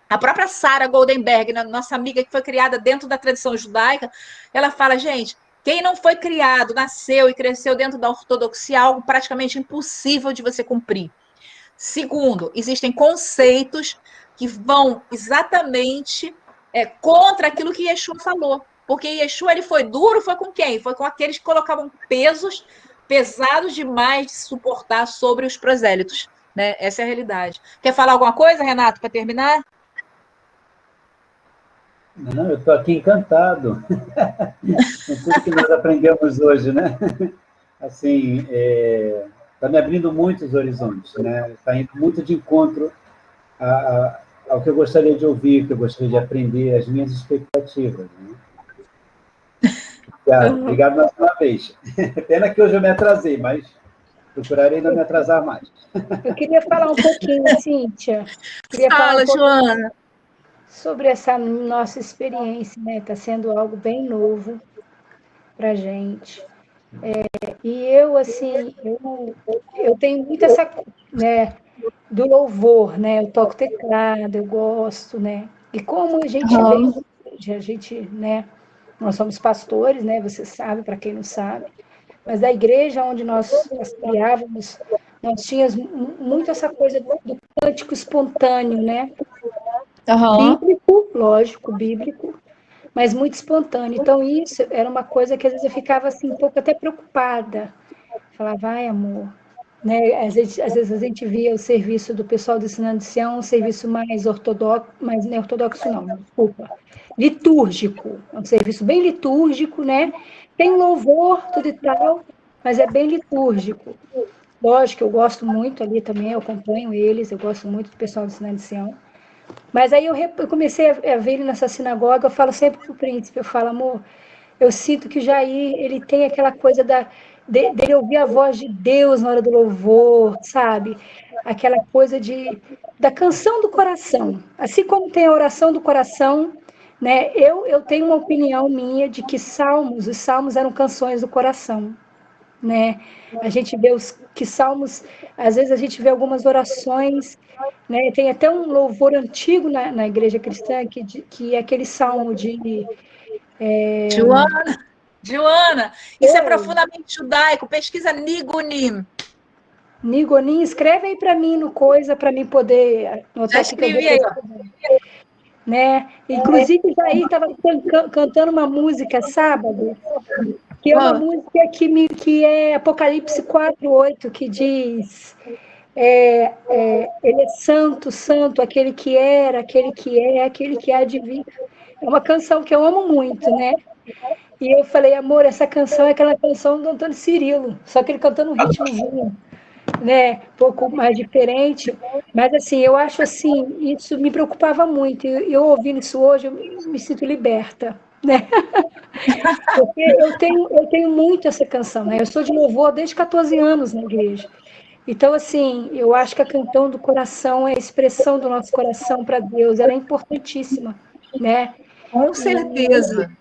a própria Sarah Goldenberg, nossa amiga que foi criada dentro da tradição judaica, ela fala, gente, quem não foi criado, nasceu e cresceu dentro da ortodoxia é algo praticamente impossível de você cumprir. Segundo, existem conceitos que vão exatamente contra aquilo que Yeshua falou. Porque Yeshua ele foi duro, foi com quem? Foi com aqueles que colocavam pesos pesados demais de suportar sobre os prosélitos. Né? Essa é a realidade. Quer falar alguma coisa, Renato, para terminar? Não, eu estou aqui encantado com tudo que nós aprendemos hoje, né? Assim, está me abrindo muitos horizontes, né? Está indo muito de encontro ao que eu gostaria de ouvir, que eu gostaria de aprender, as minhas expectativas. Né? Obrigado mais uma vez. Pena que hoje eu me atrasei, mas procurarei não me atrasar mais. Eu queria falar um pouquinho, Cíntia. Fala, Joana. Sobre essa nossa experiência, né? Está sendo algo bem novo para a gente. E eu, assim, eu tenho muito essa, né, do louvor, né? Eu toco teclado, eu gosto, né? E como a gente né? Nós somos pastores, né? Você sabe, para quem não sabe. Mas da igreja onde nós criávamos, nós tínhamos muito essa coisa do cântico espontâneo, né? Bíblico, lógico, bíblico, mas muito espontâneo. Então, isso era uma coisa que às vezes eu ficava assim, um pouco até preocupada. Falava, vai, amor. Né? Às vezes a gente via o serviço do pessoal do Ensinando de Sião, um serviço mais ortodoxo, mas não é ortodoxo não, desculpa, litúrgico, é um serviço bem litúrgico, né? Tem louvor, tudo e tal, mas é bem litúrgico. Lógico, eu gosto muito ali também, eu acompanho eles, eu gosto muito do pessoal do Ensinando de Sião. Mas aí eu comecei a ver ele nessa sinagoga, eu falo sempre pro príncipe, eu falo, amor, eu sinto que o Jair, ele tem aquela coisa dele ouvir a voz de Deus na hora do louvor, sabe? Aquela coisa da canção do coração. Assim como tem a oração do coração, né? Eu tenho uma opinião minha de que os salmos eram canções do coração, né? A gente vê que salmos, às vezes a gente vê algumas orações, né? Tem até um louvor antigo na igreja cristã que é aquele salmo de Joana, isso é profundamente judaico. Pesquisa Nigunim. Nigonim, escreve aí para mim no coisa, para mim poder anotar. Já escrevi aí, ó. Né? Inclusive, Jair estava cantando uma música sábado, que é uma música que é Apocalipse 4:8, que diz: Ele é santo, santo, aquele que era, aquele que é, aquele que há de vir. É uma canção que eu amo muito, né? E eu falei, amor, essa canção é aquela canção do Antônio Cirilo, só que ele cantando um ritmozinho, né? Um pouco mais diferente. Mas, assim, eu acho assim, isso me preocupava muito. E eu ouvindo isso hoje, eu me sinto liberta, né? Porque eu tenho muito essa canção, né? Eu sou de louvor desde 14 anos na igreja. Então, assim, eu acho que a canção do coração é a expressão do nosso coração para Deus, ela é importantíssima, né? Com certeza.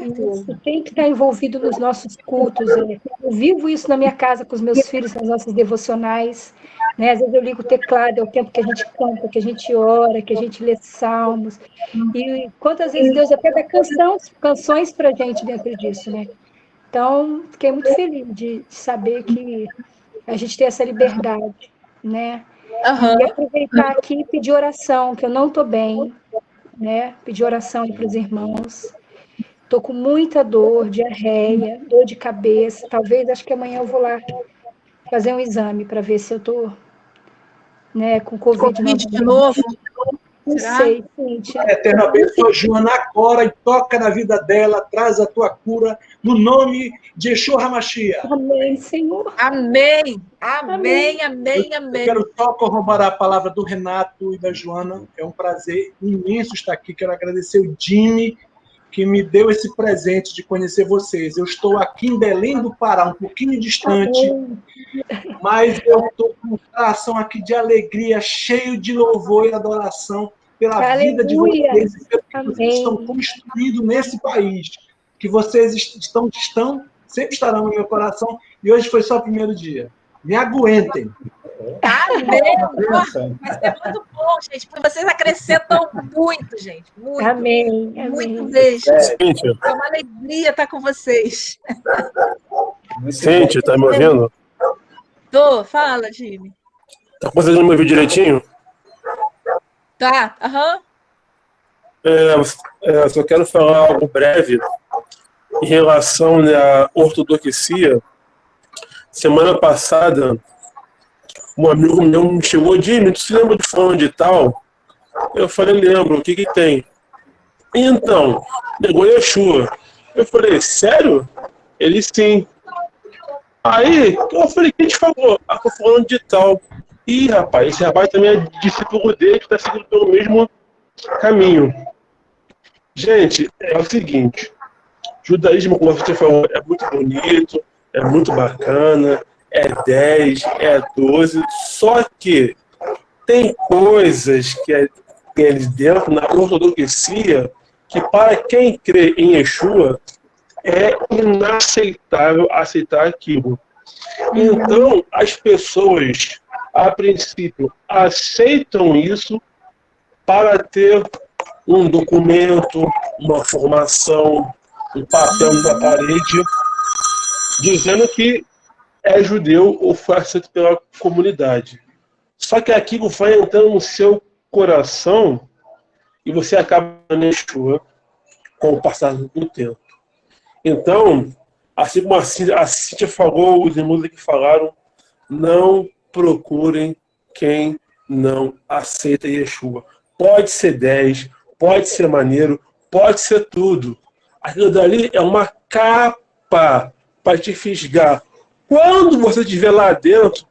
Isso tem que estar envolvido nos nossos cultos. Eu vivo isso na minha casa com os meus filhos, nas nossas devocionais. Né? Às vezes eu ligo o teclado, é o tempo que a gente canta, que a gente ora, que a gente lê salmos. E quantas vezes Deus até dá canções para a gente dentro disso, né? Então, fiquei muito feliz de saber que a gente tem essa liberdade, né? E aproveitar aqui e pedir oração, que eu não estou bem, né? Pedir oração para os irmãos. Estou com muita dor, diarreia, dor de cabeça. Talvez, acho que amanhã eu vou lá fazer um exame para ver se eu estou, né, com Covid de novo. Não sei, Cíntia. Eterno, abençoa a Joana agora e toca na vida dela, traz a tua cura, no nome de Yeshua HaMashiach. Amém, Senhor. Amém. Amém, amém, amém. Eu quero só corroborar a palavra do Renato e da Joana. É um prazer imenso estar aqui. Quero agradecer o Jimmy, que me deu esse presente de conhecer vocês. Eu estou aqui em Belém do Pará, um pouquinho distante, mas eu estou com um coração aqui de alegria, cheio de louvor e adoração pela vida de Aleluia. vocês e pelo que vocês Amém. estão construindo nesse país. Que vocês sempre estarão no meu coração. E hoje foi só o primeiro dia. Me aguentem. Amém. Vai ser muito bom, gente. Porque vocês acrescentam muito, gente. Muito. Amém. Muito Amém. mesmo. Cíntia, É uma alegria estar com vocês. Cíntia, tá me ouvindo? Fala, Jimmy. Tá conseguindo me ouvir direitinho? Tá, aham. Só quero falar algo breve em relação, né, à ortodoxia. Semana passada, um amigo meu me chegou, Jimmy, tu se lembra de fulano de tal? Eu falei, lembro, o que que tem? Então, negou Yeshua. Eu falei, sério? Ele, sim. Aí, eu falei, quem te falou? Ah, tô falando de tal. Ih, rapaz, esse rapaz também é discípulo dele, que está seguindo pelo mesmo caminho. Gente, é o seguinte, judaísmo, como você falou, é muito bonito, é muito bacana, é 10, é 12, só que tem coisas que tem ali dentro, na ortodoxia, que para quem crê em Yeshua, é inaceitável aceitar aquilo. Então, as pessoas, a princípio, aceitam isso para ter um documento, uma formação, um papel na parede, dizendo que é judeu ou foi aceito pela comunidade. Só que aquilo vai entrando no seu coração e você acaba na Yeshua com o passar do tempo. Então, assim como a Cíntia falou, os irmãos aqui falaram, não procurem quem não aceita Yeshua. Pode ser 10, pode ser maneiro, pode ser tudo. Aquilo dali é uma capa para te fisgar. Quando você estiver lá dentro,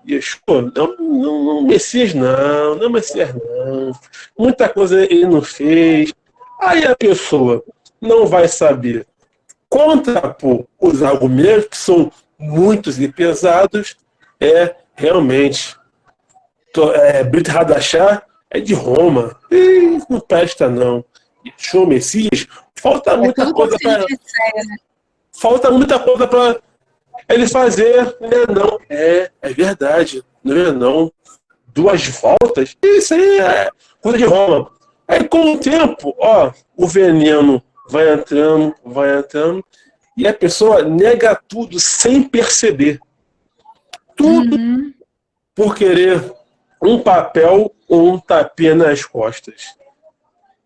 Yeshua, não Messias não Messias não. Muita coisa ele não fez. Aí a pessoa não vai saber contrapor os argumentos, que são muitos e pesados, realmente. Brit Hadashah é de Roma. Não presta, não. Show Messias, falta muita coisa para. Falta muita coisa para ele fazer. Não, é verdade. Não é não. 2 voltas, isso aí é coisa de Roma. Aí com o tempo, o veneno vai entrando, e a pessoa nega tudo sem perceber. Tudo por querer um papel ou um tapinha nas costas.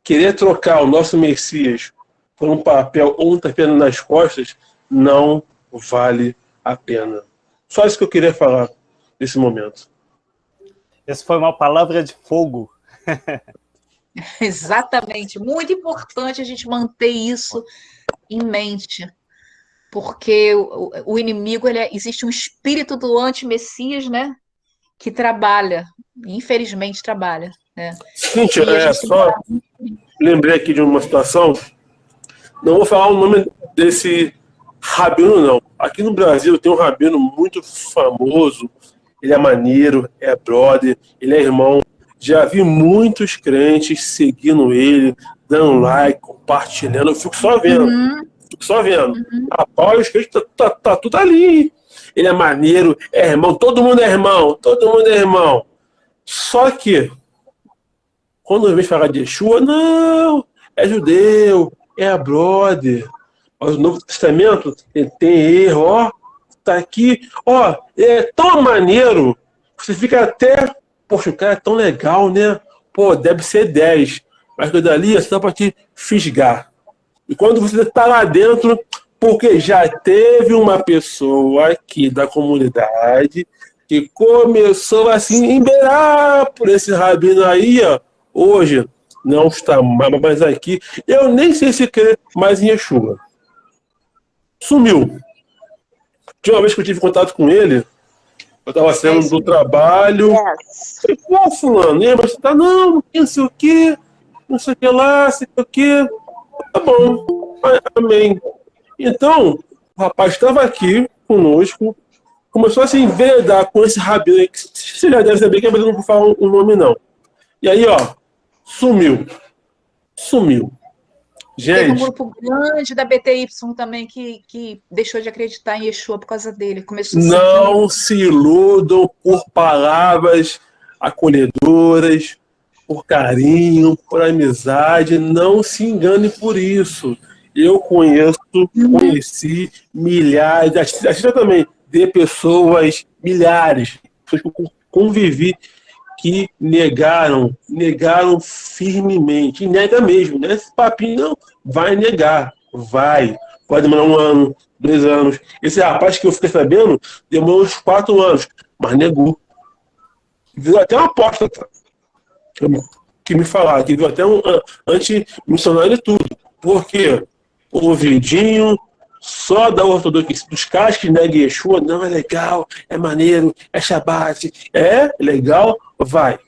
Querer trocar o nosso Messias por um papel ou um tapinha nas costas não vale a pena. Só isso que eu queria falar nesse momento. Essa foi uma palavra de fogo. Exatamente. Muito importante a gente manter isso em mente. Porque o inimigo, existe um espírito do anti-messias, né? Que trabalha. Infelizmente trabalha. Né? Cíntia, só lembrei aqui de uma situação. Não vou falar o nome desse rabino, não. Aqui no Brasil tem um rabino muito famoso. Ele é maneiro, é brother, ele é irmão. Já vi muitos crentes seguindo ele, dando like, compartilhando. Eu fico só vendo. Rapaz, os crentes tá tudo ali. Ele é maneiro, é irmão. Todo mundo é irmão. Só que, quando eu vejo falar de Yeshua, não, é judeu, é brother. Mas o Novo Testamento tem erro, tá aqui. É tão maneiro, você fica até... Poxa, o cara é tão legal, né? Deve ser 10. Mas que dali é só para te fisgar. E quando você está lá dentro, porque já teve uma pessoa aqui da comunidade que começou a se embeirar por esse rabino aí, hoje não está mais aqui. Eu nem sei se crê mais em Yeshua. Sumiu. De uma vez que eu tive contato com ele, eu estava saindo do trabalho. Falei, fulano, mas você tá, não sei o que lá, sei o que. Tá bom, amém. Então, o rapaz estava aqui conosco, começou a se enveredar com esse rabino, que você já deve saber que eu não vou falar o nome, não. E aí, sumiu. Teve um Gente, grupo grande da BTY também que deixou de acreditar em Yeshua por causa dele. Começou a seguir. não se iludam por palavras acolhedoras, por carinho, por amizade. Não se engane por isso. Eu conheci milhares, assista também, de pessoas, milhares, pessoas que eu convivi, que negaram firmemente, e nega mesmo, né? Esse papinho não vai negar, vai. Pode demorar 1 ano, 2 anos. Esse rapaz que eu fiquei sabendo demorou uns 4 anos, mas negou. Viu até uma apóstata que me falaram, que viu até um anti-missionário e tudo. Por quê? Ouvidinho só da ortodoxia, dos caras que negam Yeshua, não é legal, é maneiro, é Shabbat, é legal, vai.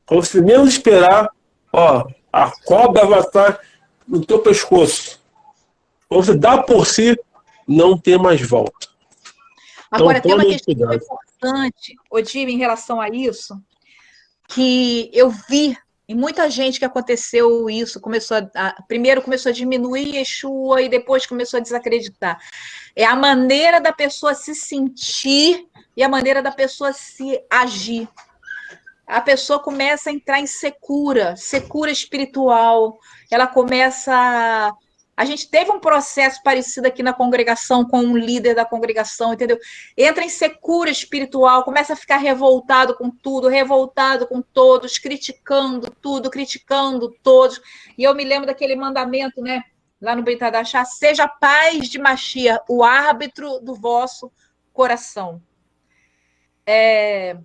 Quando você menos esperar, ó, a cobra vai estar no teu pescoço. Quando você dá por si, não tem mais volta. Agora, tem uma tomem questão cuidado. importante, Odile, em relação a isso, que eu vi em muita gente que aconteceu isso, primeiro começou a diminuir Yeshua e depois começou a desacreditar. É a maneira da pessoa se sentir e a maneira da pessoa se agir. A pessoa começa a entrar em secura espiritual, ela começa... A gente teve um processo parecido aqui na congregação com um líder da congregação, entendeu? Entra em secura espiritual, começa a ficar revoltado com tudo, revoltado com todos, criticando tudo, criticando todos. E eu me lembro daquele mandamento, né? Lá no Beit Hadashah, seja a paz de Mashiach, o árbitro do vosso coração. É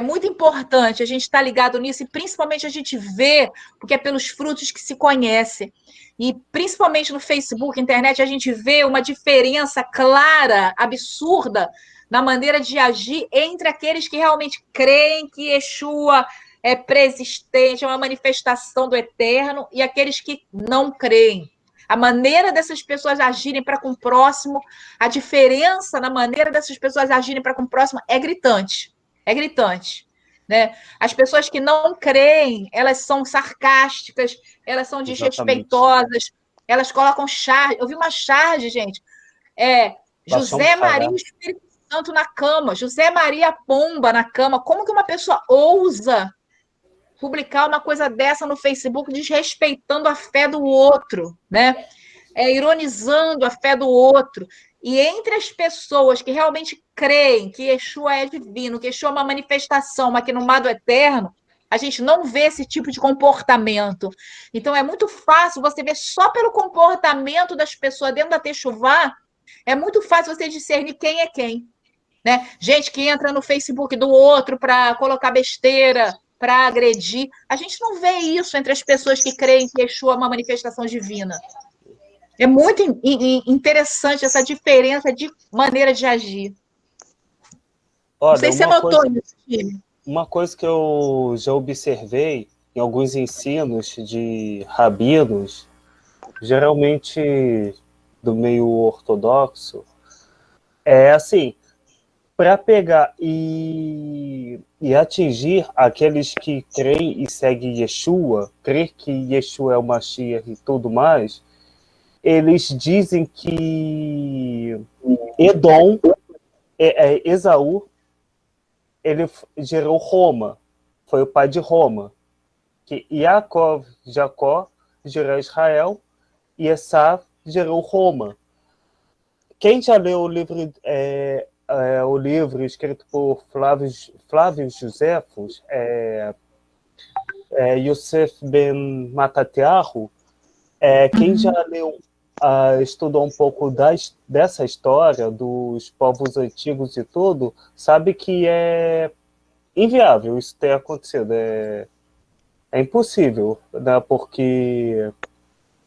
muito importante a gente estar ligado nisso, e principalmente a gente vê, porque é pelos frutos que se conhece. E principalmente no Facebook, internet, a gente vê uma diferença clara, absurda, na maneira de agir entre aqueles que realmente creem que Yeshua é preexistente, é uma manifestação do eterno, e aqueles que não creem. A maneira dessas pessoas agirem para com o próximo, a diferença na maneira dessas pessoas agirem para com o próximo é gritante. É gritante, né? As pessoas que não creem, elas são sarcásticas, elas são desrespeitosas, elas colocam charge. Eu vi uma charge, gente, José Maria Espírito Santo na cama, José Maria Pomba na cama. Como que uma pessoa ousa publicar uma coisa dessa no Facebook, desrespeitando a fé do outro, né? Ironizando a fé do outro. E entre as pessoas que realmente creem que Yeshua é divino, que Yeshua é uma manifestação, uma quinumá do eterno, a gente não vê esse tipo de comportamento. Então, é muito fácil você ver só pelo comportamento das pessoas dentro da Techuvá, é muito fácil você discernir quem é quem. Né? Gente que entra no Facebook do outro para colocar besteira, para agredir. A gente não vê isso entre as pessoas que creem que Yeshua é uma manifestação divina. É muito interessante essa diferença de maneira de agir. Olha, não sei se você notou isso, Time. Uma coisa que eu já observei em alguns ensinos de rabinos, geralmente do meio ortodoxo, é assim, para pegar e atingir aqueles que creem e seguem Yeshua, crer que Yeshua é o Mashiach e tudo mais, eles dizem que Edom, Esaú, ele gerou Roma, foi o pai de Roma, que Jacó gerou Israel e Esaú gerou Roma. Quem já leu o livro escrito por Flávio Josefos, Yosef ben Matatiahu, quem já leu, estudou um pouco dessa história dos povos antigos e tudo, sabe que é inviável isso ter acontecido. É impossível, né? Porque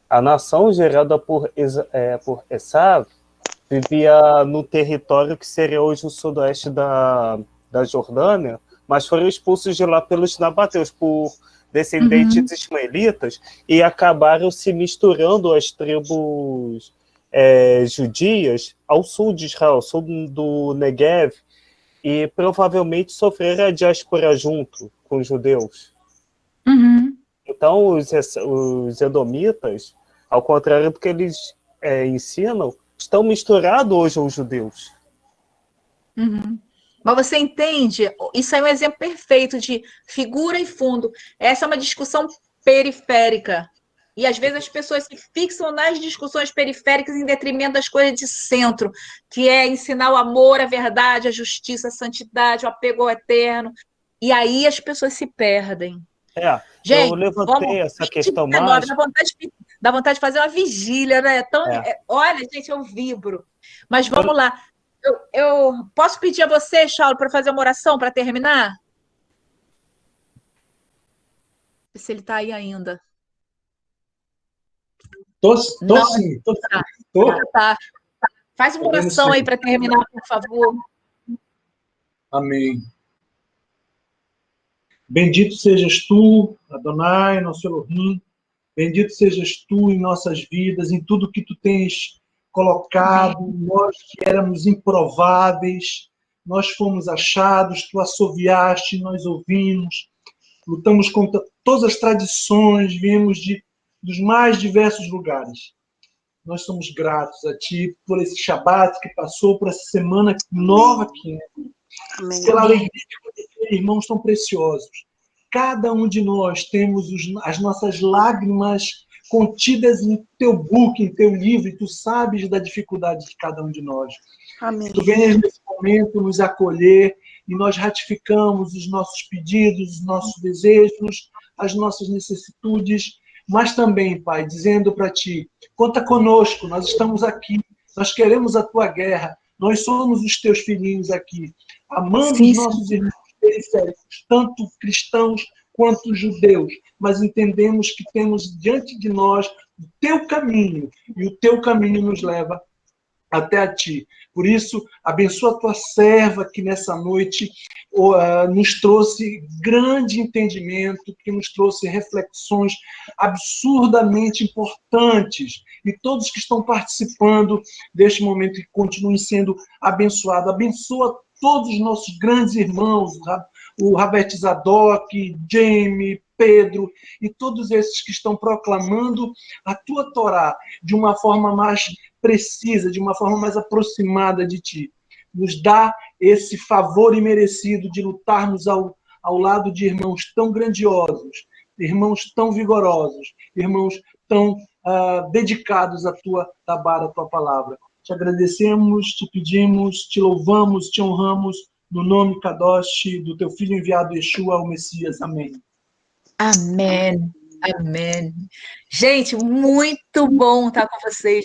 a nação gerada por Esaú vivia no território que seria hoje o sudoeste da Jordânia, mas foram expulsos de lá pelos nabateus, por descendentes ismaelitas, e acabaram se misturando às tribos judias ao sul de Israel, ao sul do Negev, e provavelmente sofreram a diáspora junto com os judeus. Então, os edomitas, ao contrário do que eles ensinam, estão misturados hoje aos judeus. Uhum. Mas você entende? Isso é um exemplo perfeito de figura e fundo. Essa é uma discussão periférica. E às vezes as pessoas se fixam nas discussões periféricas em detrimento das coisas de centro, que é ensinar o amor, a verdade, a justiça, a santidade, o apego ao eterno. E aí as pessoas se perdem. Eu Gente, levantei essa questão 2019, mais. dá vontade de fazer uma vigília, né? Olha, gente, eu vibro. Mas vamos lá. Eu posso pedir a você, Saulo, para fazer uma oração para terminar? Se ele está aí ainda. Tô Não, sim. tá. Faz uma oração aí para terminar, por favor. Amém. Bendito sejas tu, Adonai, nosso Elohim. Bendito sejas tu em nossas vidas, em tudo que tu tens colocado. Nós que éramos improváveis, nós fomos achados, tu assoviaste, nós ouvimos. Lutamos contra todas as tradições, viemos dos mais diversos lugares. Nós somos gratos a ti por esse Shabat que passou, por essa semana nova que é. Pela alegria de conhecer irmãos tão preciosos. Cada um de nós temos as nossas lágrimas contidas em teu book, em teu livro, e tu sabes da dificuldade de cada um de nós. Amém. Tu venhas nesse momento nos acolher e nós ratificamos os nossos pedidos, os nossos desejos, as nossas necessitudes, mas também, Pai, dizendo para ti, conta conosco, nós estamos aqui, nós queremos a tua guerra, nós somos os teus filhinhos aqui, amando os nossos irmãos periféricos, tanto cristãos quanto judeus, mas entendemos que temos diante de nós o teu caminho, e o teu caminho nos leva até a ti. Por isso, abençoa a tua serva que nessa noite nos trouxe grande entendimento, que nos trouxe reflexões absurdamente importantes. E todos que estão participando deste momento que continuem sendo abençoados. Abençoa todos os nossos grandes irmãos, o Rabete Zadok, Jamie, Pedro, e todos esses que estão proclamando a tua Torá de uma forma mais precisa, de uma forma mais aproximada de ti. Nos dá esse favor imerecido de lutarmos ao lado de irmãos tão grandiosos, irmãos tão vigorosos, irmãos tão dedicados à tua Tabara, à tua palavra. Te agradecemos, te pedimos, te louvamos, te honramos, no nome Kadosh do teu Filho enviado Yeshua, o Messias. Amém. Amém. Amém. Gente, muito bom estar com vocês.